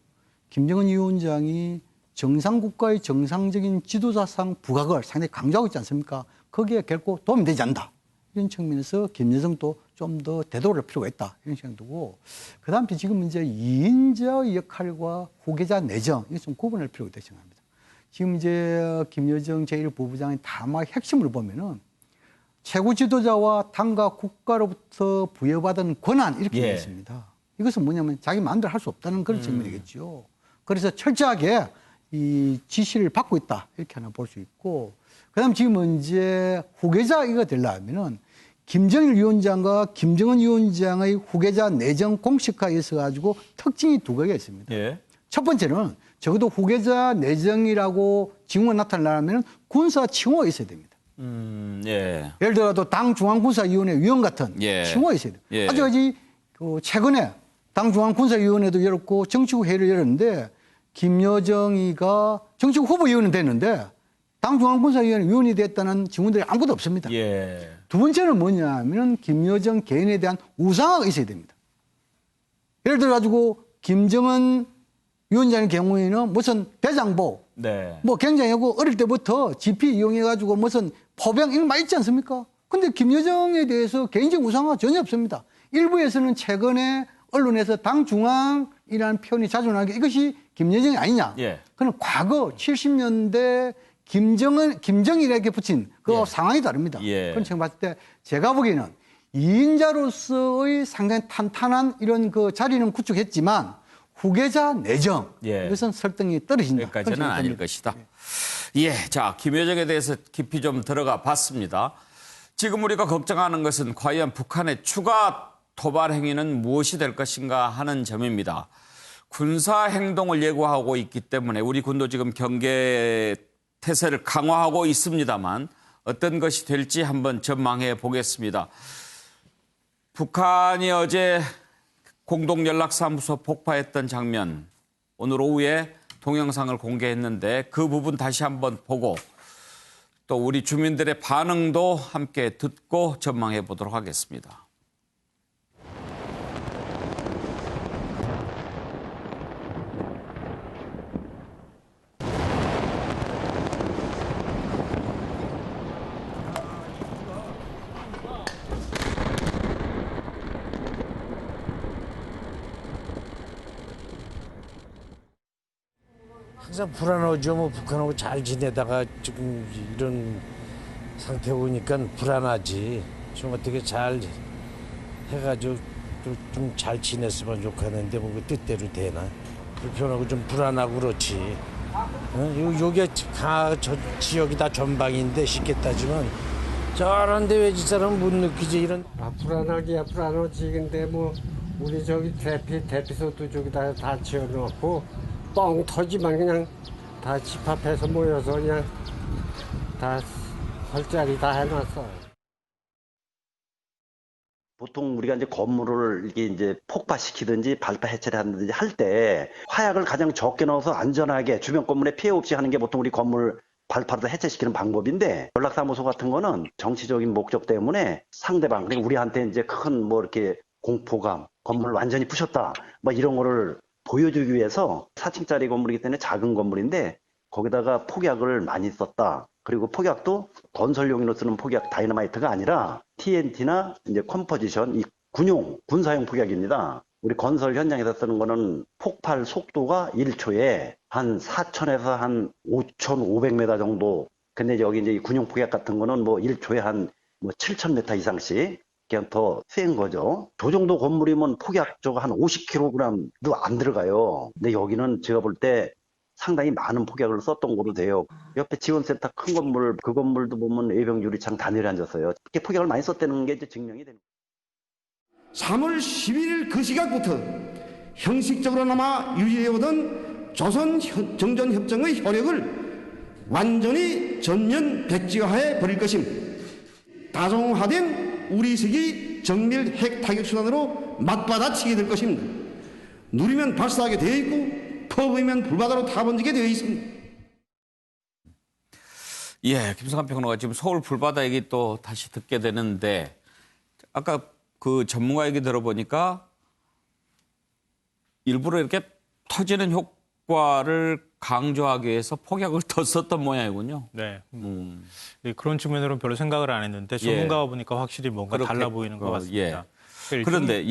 김정은 위원장이 정상국가의 정상적인 지도자상 부각을 상당히 강조하고 있지 않습니까? 거기에 결코 도움이 되지 않는다. 이런 측면에서 김여정도 좀 더 되돌릴 필요가 있다. 이런 생각이 들고 그다음에 지금 이제 이인자의 역할과 후계자 내정 이거 좀 구분할 필요가 있다고 생각합니다. 지금 이제 김여정 제1부부장의 담화 핵심을 보면은 최고 지도자와 당과 국가로부터 부여받은 권한 이렇게 되어 있습니다. 이것은 뭐냐면 자기 마음대로 할 수 없다는 그런 측면이겠죠. 그래서 철저하게 이 지시를 받고 있다 이렇게 하나 볼 수 있고 그다음 지금 이제 후계자 이거 되려면은 김정일 위원장과 김정은 위원장의 후계자 내정 공식화에 있어 가지고 특징이 두 가지가 있습니다. 예. 첫 번째는 적어도 후계자 내정이라고 징후가 나타나려면 군사 칭호가 있어야 됩니다. 예. 예를 들어도 당 중앙군사위원회 위원 같은 예. 칭호가 있어야 돼요. 예. 아직까지 최근에 당 중앙군사위원회도 열었고 정치국 회의를 열었는데 김여정이가 정치국 후보위원은 됐는데 당 중앙군사위원회 위원이 됐다는 증언들이 아무것도 없습니다. 예. 두 번째는 뭐냐면 김여정 개인에 대한 우상화가 있어야 됩니다. 예를 들어 가지고 김정은 위원장의 경우에는 무슨 대장보, 네. 뭐 굉장히 하고 어릴 때부터 GP 이용해 가지고 무슨 포병 이런 거 많이 있지 않습니까? 근데 김여정에 대해서 개인적 우상화가 전혀 없습니다. 일부에서는 최근에 언론에서 당 중앙이라는 표현이 자주 나오는 게 이것이 김여정이 아니냐. 예. 그는 과거 70년대 김정일에게 붙인 그 상황이 다릅니다. 예. 그런 측면 봤을 때 제가 보기에는 이인자로서의 상당히 탄탄한 이런 그 자리는 구축했지만 후계자 내정 예. 이것은 설득이 떨어진다. 여기까지는 아닐 것이다. 예, 자 김여정에 대해서 깊이 좀 들어가 봤습니다. 지금 우리가 걱정하는 것은 과연 북한의 추가 도발 행위는 무엇이 될 것인가 하는 점입니다. 군사 행동을 예고하고 있기 때문에 우리 군도 지금 경계 태세를 강화하고 있습니다만 어떤 것이 될지 한번 전망해 보겠습니다. 북한이 어제 공동연락사무소 폭파했던 장면 오늘 오후에 동영상을 공개했는데 그 부분 다시 한번 보고 또 우리 주민들의 반응도 함께 듣고 전망해 보도록 하겠습니다. 항상 불안하죠. 뭐 북한하고 잘 지내다가 지금 이런 상태 보니까 불안하지. 좀 어떻게 잘 해가지고 좀 잘 지냈으면 좋겠는데 뭐 그 뜻대로 되나. 불편하고 좀 불안하고 그렇지. 요게 저 지역이 다 전방인데 쉽게 따지면 저런데 왜 이 사람 못 느끼지 이런. 불안하기야 불안하지. 근데 뭐 우리 저기 대피소도 저기다 다 지어놓고 뻥 터지만 그냥 다 집합해서 모여서 그냥 다 할 자리 다 해놨어. 보통 우리가 이제 건물을 이게 이제 폭파시키든지 발파 해체를 하든지 할 때 화약을 가장 적게 넣어서 안전하게 주변 건물에 피해 없이 하는 게 보통 우리 건물 발파를 해체시키는 방법인데 연락사무소 같은 거는 정치적인 목적 때문에 상대방 그러니까 우리한테 이제 큰 뭐 이렇게 공포감 건물을 완전히 부셨다 뭐 이런 거를 보여주기 위해서 4층짜리 건물이기 때문에 작은 건물인데 거기다가 폭약을 많이 썼다. 그리고 폭약도 건설용으로 쓰는 폭약 다이너마이트가 아니라 TNT나 이제 컴포지션, 이 군사용 폭약입니다. 우리 건설 현장에서 쓰는 거는 폭발 속도가 1초에 한 4,000에서 한 5,500m 정도. 근데 여기 이제 이 군용 폭약 같은 거는 뭐 1초에 한 뭐 7,000m 이상씩 그냥 더 센 거죠. 저 정도 건물이면 폭약저가 한 50kg도 안 들어가요. 근데 여기는 제가 볼 때 상당히 많은 폭약을 썼던 거로 돼요. 옆에 지원센터 큰 건물, 그 건물도 보면 외병 유리창 다 내려앉았어요. 이렇게 폭약을 많이 썼다는 게 이제 증명이 됩니다. 3월 11일 그 시각부터 형식적으로나마 유지해오던 조선 정전협정의 효력을 완전히 전면 백지화해 버릴 것임. 다종화된 우리식이 정밀 핵 타격 수단으로 맞받아치게 될 것입니다. 누리면 발사하게 되어 있고 퍼부으면 불바다로 타번지게 되어 있습니다. 예, 김성환 평론가 지금 서울 불바다 얘기 또 다시 듣게 되는데 아까 그 전문가 얘기 들어보니까 일부러 이렇게 터지는 효과를 강조하기 위해서 폭약을 더 썼던 모양이군요. 네. 네, 그런 측면으로는 별로 생각을 안 했는데 전문가가 보니까 확실히 뭔가 달라 보이는 것 같습니다. 예. 그런데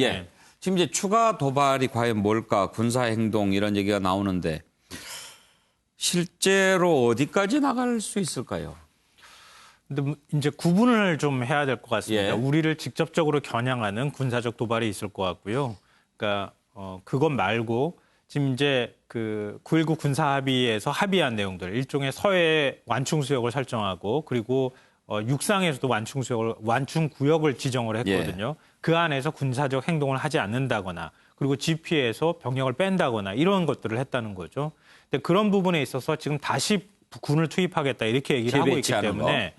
지금 이제 추가 도발이 과연 뭘까? 군사 행동 이런 얘기가 나오는데 실제로 어디까지 나갈 수 있을까요? 근데 이제 구분을 좀 해야 될 것 같습니다. 우리를 직접적으로 겨냥하는 군사적 도발이 있을 것 같고요. 그러니까 그것 말고 지금 이제 그 9.19 군사 합의에서 합의한 내용들, 일종의 서해 완충 수역을 설정하고 그리고 육상에서도 완충 구역을 지정을 했거든요. 그 안에서 군사적 행동을 하지 않는다거나 그리고 GP에서 병력을 뺀다거나 이런 것들을 했다는 거죠. 근데 그런 부분에 있어서 지금 다시 군을 투입하겠다 이렇게 얘기를 하고 있기 때문에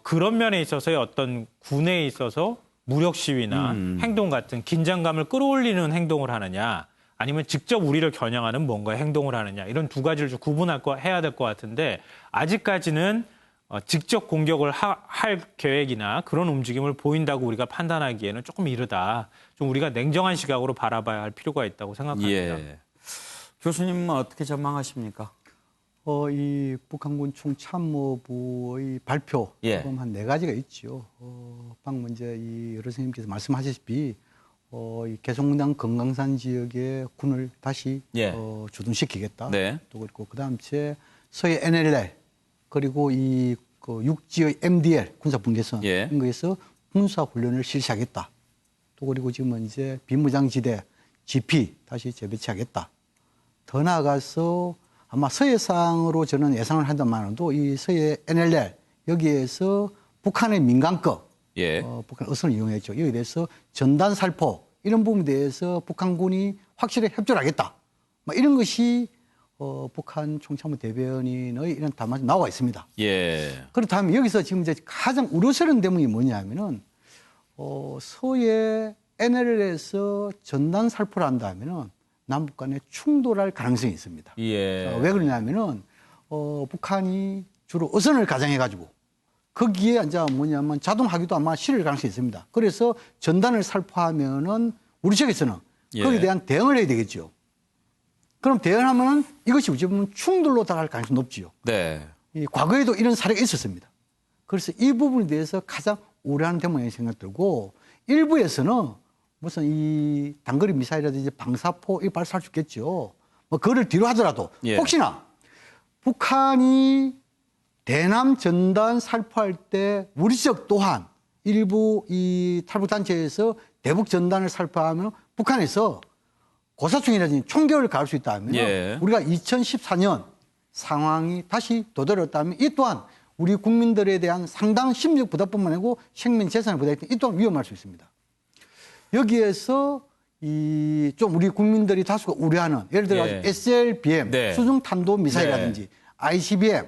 그런 면에 있어서의 어떤 군에 있어서 무력 시위나 행동 같은 긴장감을 끌어올리는 행동을 하느냐 아니면 직접 우리를 겨냥하는 뭔가 행동을 하느냐 이런 두 가지를 좀 해야 될 것 같은데 아직까지는 직접 공격을 할 계획이나 그런 움직임을 보인다고 우리가 판단하기에는 조금 이르다. 좀 우리가 냉정한 시각으로 바라봐야 할 필요가 있다고 생각합니다. 교수님은 어떻게 전망하십니까? 이 북한군 총참모부의 발표 한 4가지가 있죠. 방금 이제 이 여러 선생님께서 말씀하셨다시피 이 개성공단 금강산 지역에 군을 다시 주둔시키겠다. 또 그렇고 그다음 서해 NLL 그리고 이 육지의 MDL 군사분계선 이런 거에서 군사 훈련을 실시하겠다. 또 그리고 지금은 이제 비무장지대 GP 다시 재배치하겠다. 더 나아가서 아마 서해상으로 저는 예상을 한다만도 이 서해 NLL 여기에서 북한의 민간급 북한 어선을 이용했죠. 여기에 대해서 전단 살포 이런 부분에 대해서 북한군이 확실히 협조를 하겠다. 이런 것이 북한 총참모 대변인의 이런 담화에 나와 있습니다. 그렇다면 여기서 지금 이제 가장 우려스러운 대목이 뭐냐면은 서해 NLL에서 전단 살포를 한다면은 남북 간에 충돌할 가능성이 있습니다. 왜 그러냐면은 북한이 주로 어선을 가장해가지고 거기에 이제 뭐냐면 자동 하기도 아마 실을 가능성이 있습니다. 그래서 전단을 살포하면은 우리 측에서는 거기에 대한 대응을 해야 되겠죠. 그럼 대응하면은 이것이 우리 보면 충돌로 다가갈 가능성이 높지요. 이 과거에도 이런 사례가 있었습니다. 그래서 이 부분에 대해서 가장 우려하는 대목이라는 생각이 들고 일부에서는 무슨 이 단거리 미사일이라든지 방사포 이 발사할 수 있겠죠. 그거를 뒤로 하더라도 혹시나 북한이 대남 전단 살포할 때 우리 지역 또한 일부 이 탈북단체에서 대북 전단을 살포하면 북한에서 고사총이라든지 총격을 가할 수 있다면 우리가 2014년 상황이 다시 도달했다면 이 또한 우리 국민들에 대한 상당한 심리적 부담뿐만 아니고 생명 재산의 부담이 이 또한 위험할 수 있습니다. 여기에서 이 좀 우리 국민들이 다수가 우려하는 예를 들어 SLBM 수중 탄도 미사일이라든지 ICBM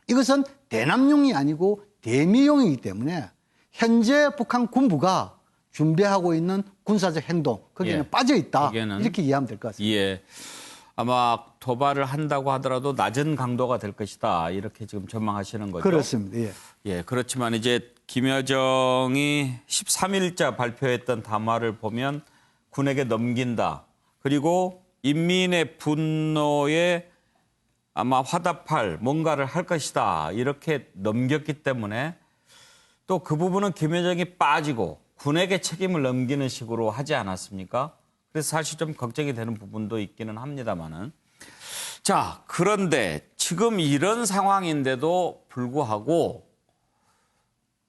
이것은 대남용이 아니고 대미용이기 때문에 현재 북한 군부가 준비하고 있는 군사적 행동 거기에는 빠져 있다 이렇게 이해하면 될 것 같습니다. 아마 도발을 한다고 하더라도 낮은 강도가 될 것이다 이렇게 지금 전망하시는 거죠. 그렇습니다. 그렇지만 이제 김여정이 13일자 발표했던 담화를 보면 군에게 넘긴다. 그리고 인민의 분노에 아마 화답할 뭔가를 할 것이다. 이렇게 넘겼기 때문에 또 그 부분은 김여정이 빠지고 군에게 책임을 넘기는 식으로 하지 않았습니까? 그래서 사실 좀 걱정이 되는 부분도 있기는 합니다만은. 자, 그런데 지금 이런 상황인데도 불구하고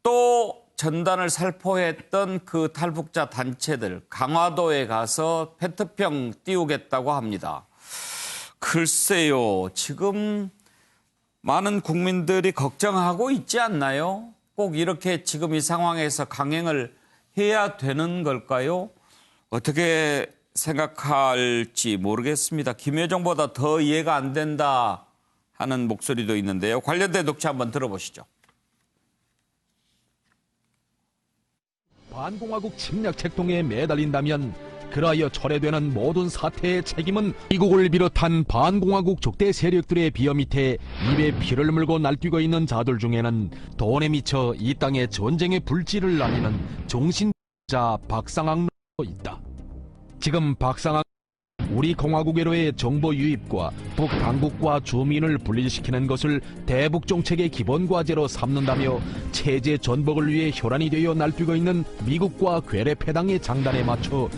또 전단을 살포했던 그 탈북자 단체들 강화도에 가서 페트병 띄우겠다고 합니다. 글쎄요, 지금 많은 국민들이 걱정하고 있지 않나요? 꼭 이렇게 지금 이 상황에서 강행을 해야 되는 걸까요? 어떻게 생각할지 모르겠습니다. 김여정보다 더 이해가 안 된다 하는 목소리도 있는데요. 관련된 독취 한번 들어보시죠. 반공화국 침략 책동에 매달린다면 그라하여 철회되는 모든 사태의 책임은 미국을 비롯한 반공화국 적대 세력들의 비어 밑에 입에 피를 물고 날뛰고 있는 자들 중에는 돈에 미쳐 이 땅의 전쟁의 불길을 날리는 정신자 박상학도 있다. 지금 박상학 우리 공화국으로의 정보 유입과 북당국과 주민을 분리시키는 것을 대북 정책의 기본 과제로 삼는다며 체제 전복을 위해 혈안이 되어 날뛰고 있는 미국과 괴뢰 패당의 장단에 맞춰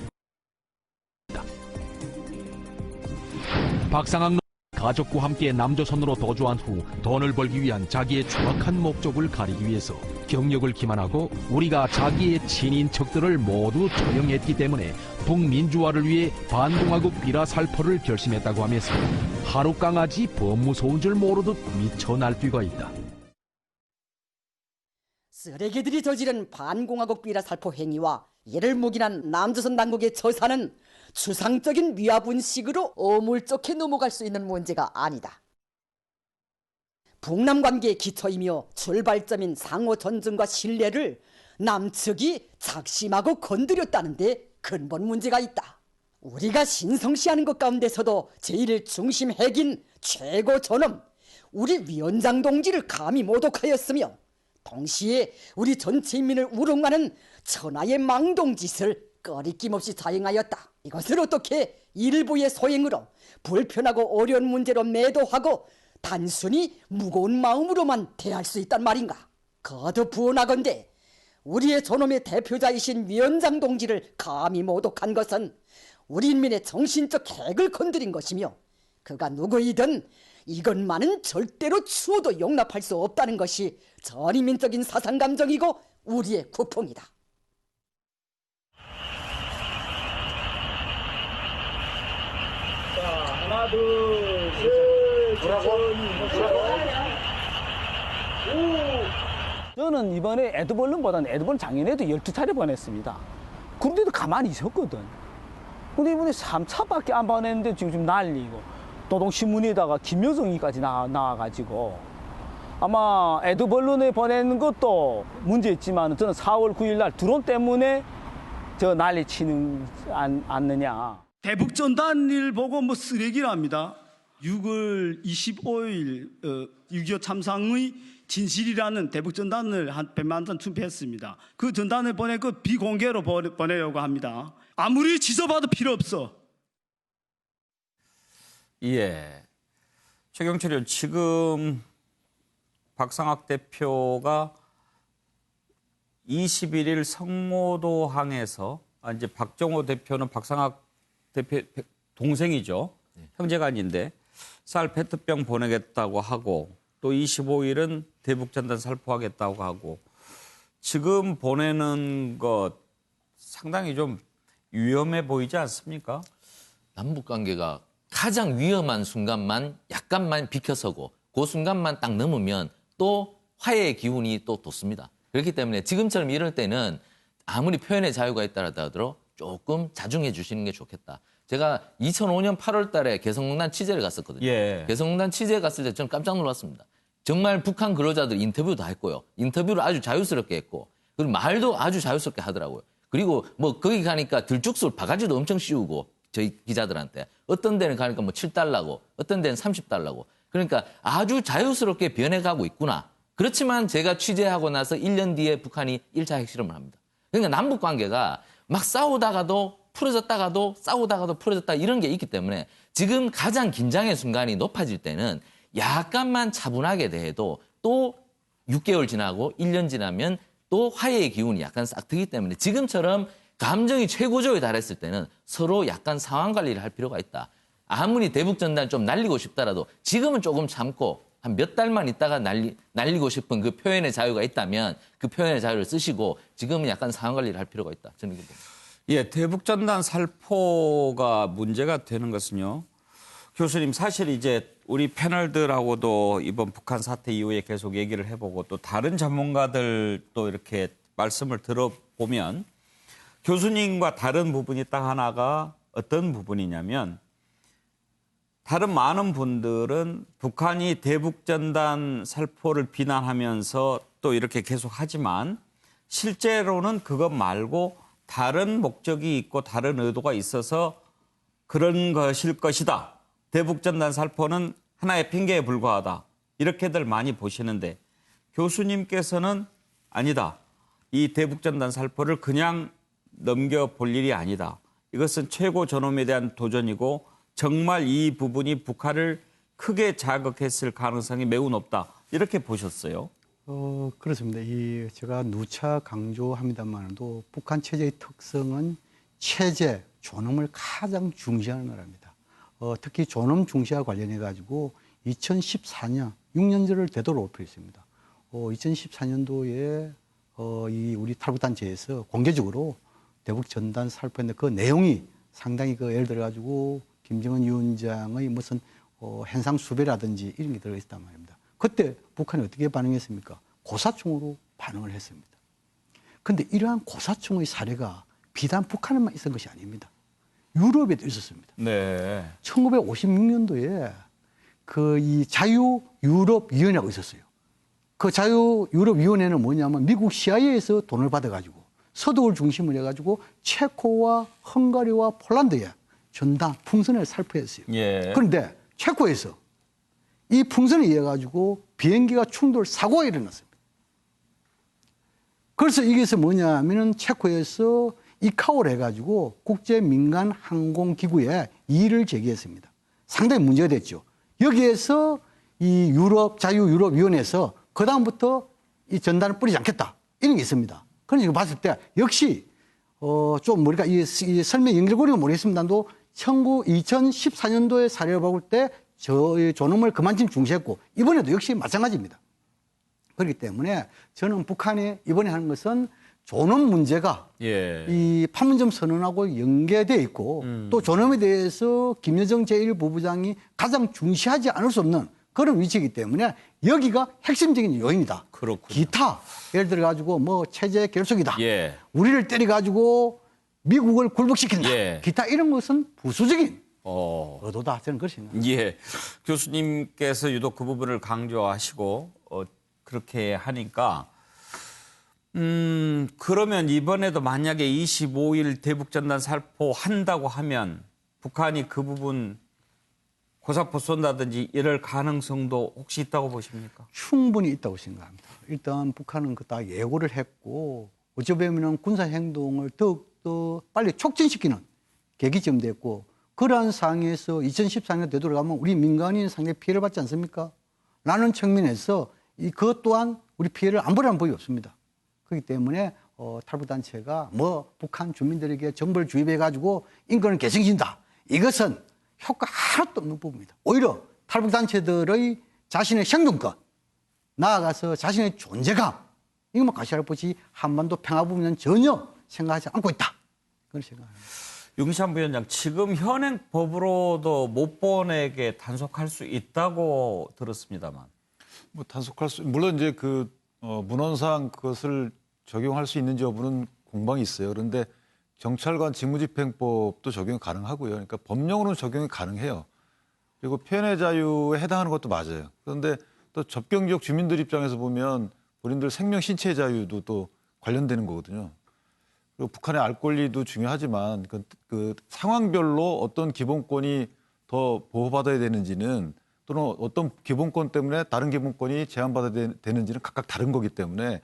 박상학은 가족과 함께 남조선으로 도주한 후 돈을 벌기 위한 자기의 추악한 목적을 가리기 위해서 경력을 기만하고 우리가 자기의 친인척들을 모두 처형했기 때문에 북민주화를 위해 반공화국 비라살포를 결심했다고 하면서 하루 강아지 범무소운 줄 모르듯 미쳐 날뛰고 있다. 쓰레기들이 저지른 반공화국 비라살포 행위와 이를 묵인한 남조선 당국의 처사는 추상적인 위화분식으로 어물쩍게 넘어갈 수 있는 문제가 아니다. 북남 관계의 기초이며 출발점인 상호 존중과 신뢰를 남측이 작심하고 건드렸다는 데 근본 문제가 있다. 우리가 신성시하는 것 가운데서도 제일 중심 핵인 최고 존엄 우리 위원장 동지를 감히 모독하였으며 동시에 우리 전체 인민을 우롱하는 천하의 망동짓을 꺼리낌 없이 자행하였다. 이것을 어떻게 일부의 소행으로 불편하고 어려운 문제로 매도하고 단순히 무거운 마음으로만 대할 수 있단 말인가? 거듭 부언하건대 우리의 존엄의 대표자이신 위원장 동지를 감히 모독한 것은 우리 인민의 정신적 핵을 건드린 것이며 그가 누구이든 이것만은 절대로 추호도 용납할 수 없다는 것이 전인민적인 사상감정이고 우리의 국풍이다. 자, 하나, 둘, 셋, 저는 이번에 에드벌룬보다는 에드벌룬 작년에도 12차례 보냈습니다. 그런데도 가만히 있었거든. 근데 이번에 3차밖에 안 보냈는데 지금 난리고 노동신문에다가 김여정이까지 나와가지고 아마 에드벌룬에 보내는 것도 문제 있지만 저는 4월 9일 날 드론 때문에 저 난리 치는 않느냐. 대북전단을 보고 뭐 쓰레기랍니다. 6월 25일 6.25 참상의 진실이라는 대북전단을 한 100만 장 준비했습니다. 그 전단을 보내고 비공개로 보내려고 합니다. 아무리 지져봐도 필요 없어. 예. 최경철 의원, 지금 박상학 대표가 21일 성모도항에서 이제 박정호 대표는 박상학 대표 동생이죠. 형제가 아닌데 쌀 페트병 보내겠다고 하고 또 25일은 대북전단 살포하겠다고 하고 지금 보내는 것 상당히 좀 위험해 보이지 않습니까? 남북관계가 가장 위험한 순간만 약간만 비켜서고 그 순간만 딱 넘으면 또 화해의 기운이 또 돋습니다. 그렇기 때문에 지금처럼 이럴 때는 아무리 표현의 자유가 있다 하더라도 조금 자중해 주시는 게 좋겠다. 제가 2005년 8월 달에 개성공단 취재를 갔었거든요. 예. 개성공단 취재에 갔을 때 저는 깜짝 놀랐습니다. 정말 북한 근로자들 인터뷰도 했고요. 인터뷰를 아주 자유스럽게 했고 그리고 말도 아주 자유스럽게 하더라고요. 그리고 뭐 거기 가니까 들쭉술 바가지도 엄청 씌우고 저희 기자들한테 어떤 데는 가니까 뭐 7달러고 어떤 데는 30달러고 그러니까 아주 자유스럽게 변해가고 있구나. 그렇지만 제가 취재하고 나서 1년 뒤에 북한이 1차 핵실험을 합니다. 그러니까 남북 관계가 막 싸우다가도 풀어졌다가도 싸우다가도 풀어졌다 이런 게 있기 때문에 지금 가장 긴장의 순간이 높아질 때는 약간만 차분하게 대해도 또 6개월 지나고 1년 지나면 또 화해의 기운이 약간 싹 트기 때문에 지금처럼 감정이 최고조에 달했을 때는 서로 약간 상황 관리를 할 필요가 있다. 아무리 대북전단 좀 날리고 싶다라도 지금은 조금 참고 한 몇 달만 있다가 날리고 싶은 그 표현의 자유가 있다면 그 표현의 자유를 쓰시고 지금은 약간 상황 관리를 할 필요가 있다. 저는 이렇게 봅니다. 예, 대북전단 살포가 문제가 되는 것은요. 교수님, 사실 이제 우리 패널들하고도 이번 북한 사태 이후에 계속 얘기를 해보고 또 다른 전문가들도 이렇게 말씀을 들어보면 교수님과 다른 부분이 딱 하나가 어떤 부분이냐면 다른 많은 분들은 북한이 대북전단 살포를 비난하면서 또 이렇게 계속 하지만 실제로는 그것 말고 다른 목적이 있고 다른 의도가 있어서 그런 것일 것이다. 대북전단 살포는 하나의 핑계에 불과하다. 이렇게들 많이 보시는데 교수님께서는 아니다. 이 대북전단 살포를 그냥 넘겨볼 일이 아니다. 이것은 최고 존엄에 대한 도전이고 정말 이 부분이 북한을 크게 자극했을 가능성이 매우 높다. 이렇게 보셨어요? 그렇습니다. 제가 누차 강조합니다만도 북한 체제의 특성은 체제, 존엄을 가장 중시하는 나라입니다. 특히 존엄 중시와 관련해 가지고 2014년 6년째를 되돌아오고 있습니다. 2014년도에 우리 탈북단체에서 공개적으로 대북 전단 살포했는데 그 내용이 상당히 예를 들어 가지고 김정은 위원장의 무슨 hen상 수배라든지 이런 게 들어있단 말입니다. 그때 북한이 어떻게 반응했습니까? 고사총으로 반응을 했습니다. 그런데 이러한 고사총의 사례가 비단 북한에만 있었던 것이 아닙니다. 유럽에도 있었습니다. 네. 1956년도에 이 자유유럽위원회가 있었어요. 그 자유유럽위원회는 뭐냐면 미국 CIA에서 돈을 받아가지고 서독을 중심으로 해가지고 체코와 헝가리와 폴란드에 전단 풍선을 살포했어요. 예. 그런데 체코에서 이 풍선에 의해 가지고 비행기가 충돌 사고가 일어났습니다. 그래서 이게서 뭐냐면은 체코에서 이카오를 해가지고 국제 민간 항공기구에 이의를 제기했습니다. 상당히 문제가 됐죠. 여기에서 이 자유유럽위원회에서 그다음부터 이 전단을 뿌리지 않겠다. 이런 게 있습니다. 그래서 이거 봤을 때 역시 좀 우리가 이 설명 연결고리가 모르겠습니다도 2014년도의 사례를 볼 때 존엄을 그만큼 중시했고 이번에도 역시 마찬가지입니다. 그렇기 때문에 저는 북한이 이번에 하는 것은 존엄 문제가 이 판문점 선언하고 연계되어 있고 또 존엄에 대해서 김여정 제1부부장이 가장 중시하지 않을 수 없는 그런 위치이기 때문에 여기가 핵심적인 요인이다. 그렇군요. 기타 예를 들어 가지고 뭐 체제 결속이다. 우리를 때려 가지고 미국을 굴복시킨다. 기타 이런 것은 부수적인 의도다. 저는 그렇게 생각합니다. 예. 교수님께서 유독 그 부분을 강조하시고 그렇게 하니까 그러면 이번에도 만약에 25일 대북전단 살포한다고 하면 북한이 그 부분 고사포 쏜다든지 이럴 가능성도 혹시 있다고 보십니까? 충분히 있다고 생각합니다. 일단 북한은 그 다 예고를 했고 어찌 보면 군사행동을 더욱더 빨리 촉진시키는 계기점 됐고 그러한 상황에서 2014년 되돌아가면 우리 민간인 상당히 피해를 받지 않습니까? 라는 측면에서 그것 또한 우리 피해를 안 보려는 법이 없습니다. 그렇기 때문에 탈북단체가 북한 주민들에게 정보를 주입해가지고 인권을 개선시킨다. 이것은 효과 하나도 없는 부분입니다. 오히려 탈북단체들의 자신의 생존권, 나아가서 자신의 존재감, 이것만 가시할 것이 한반도 평화 부분은 전혀 생각하지 않고 있다. 그런 생각합니다. 윤기찬 부위원장, 지금 현행 법으로도 못 보내게 단속할 수 있다고 들었습니다만. 단속할 물론 이제 문헌상 그것을 적용할 수 있는지 여부는 공방이 있어요. 그런데 경찰관 직무집행법도 적용 가능하고요. 그러니까 법령으로는 적용이 가능해요. 그리고 표현의 자유에 해당하는 것도 맞아요. 그런데 또 접경 지역 주민들 입장에서 보면 본인들 생명 신체 자유도 또 관련되는 거거든요. 그리고 북한의 알 권리도 중요하지만 그 상황별로 어떤 기본권이 더 보호받아야 되는지는 또는 어떤 기본권 때문에 다른 기본권이 제한받아야 되는지는 각각 다른 거기 때문에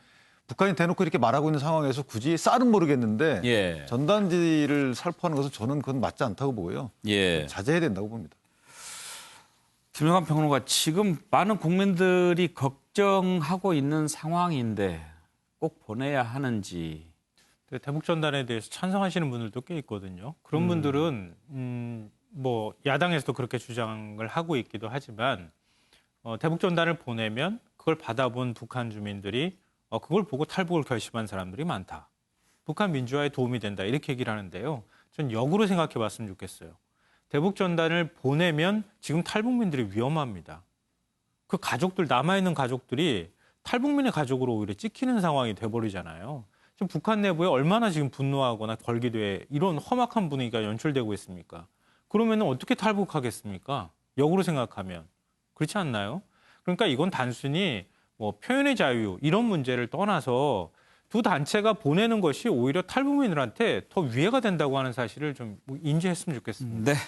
북한이 대놓고 이렇게 말하고 있는 상황에서 굳이 쌀은 모르겠는데 전단지를 살포하는 것은 저는 그건 맞지 않다고 보고요. 자제해야 된다고 봅니다. 김성환 평론가, 지금 많은 국민들이 걱정하고 있는 상황인데 꼭 보내야 하는지. 대북전단에 대해서 찬성하시는 분들도 꽤 있거든요. 그런 분들은 뭐 야당에서도 그렇게 주장을 하고 있기도 하지만 대북전단을 보내면 그걸 받아본 북한 주민들이 그걸 보고 탈북을 결심한 사람들이 많다. 북한 민주화에 도움이 된다. 이렇게 얘기를 하는데요. 전 역으로 생각해 봤으면 좋겠어요. 대북전단을 보내면 지금 탈북민들이 위험합니다. 그 가족들, 남아있는 가족들이 탈북민의 가족으로 오히려 찍히는 상황이 돼버리잖아요. 지금 북한 내부에 얼마나 지금 분노하거나 걸기도에 이런 험악한 분위기가 연출되고 있습니까? 그러면 어떻게 탈북하겠습니까? 역으로 생각하면. 그렇지 않나요? 그러니까 이건 단순히 뭐 표현의 자유 이런 문제를 떠나서 두 단체가 보내는 것이 오히려 탈북민들한테 더 위해가 된다고 하는 사실을 좀 인지했으면 좋겠습니다. 네.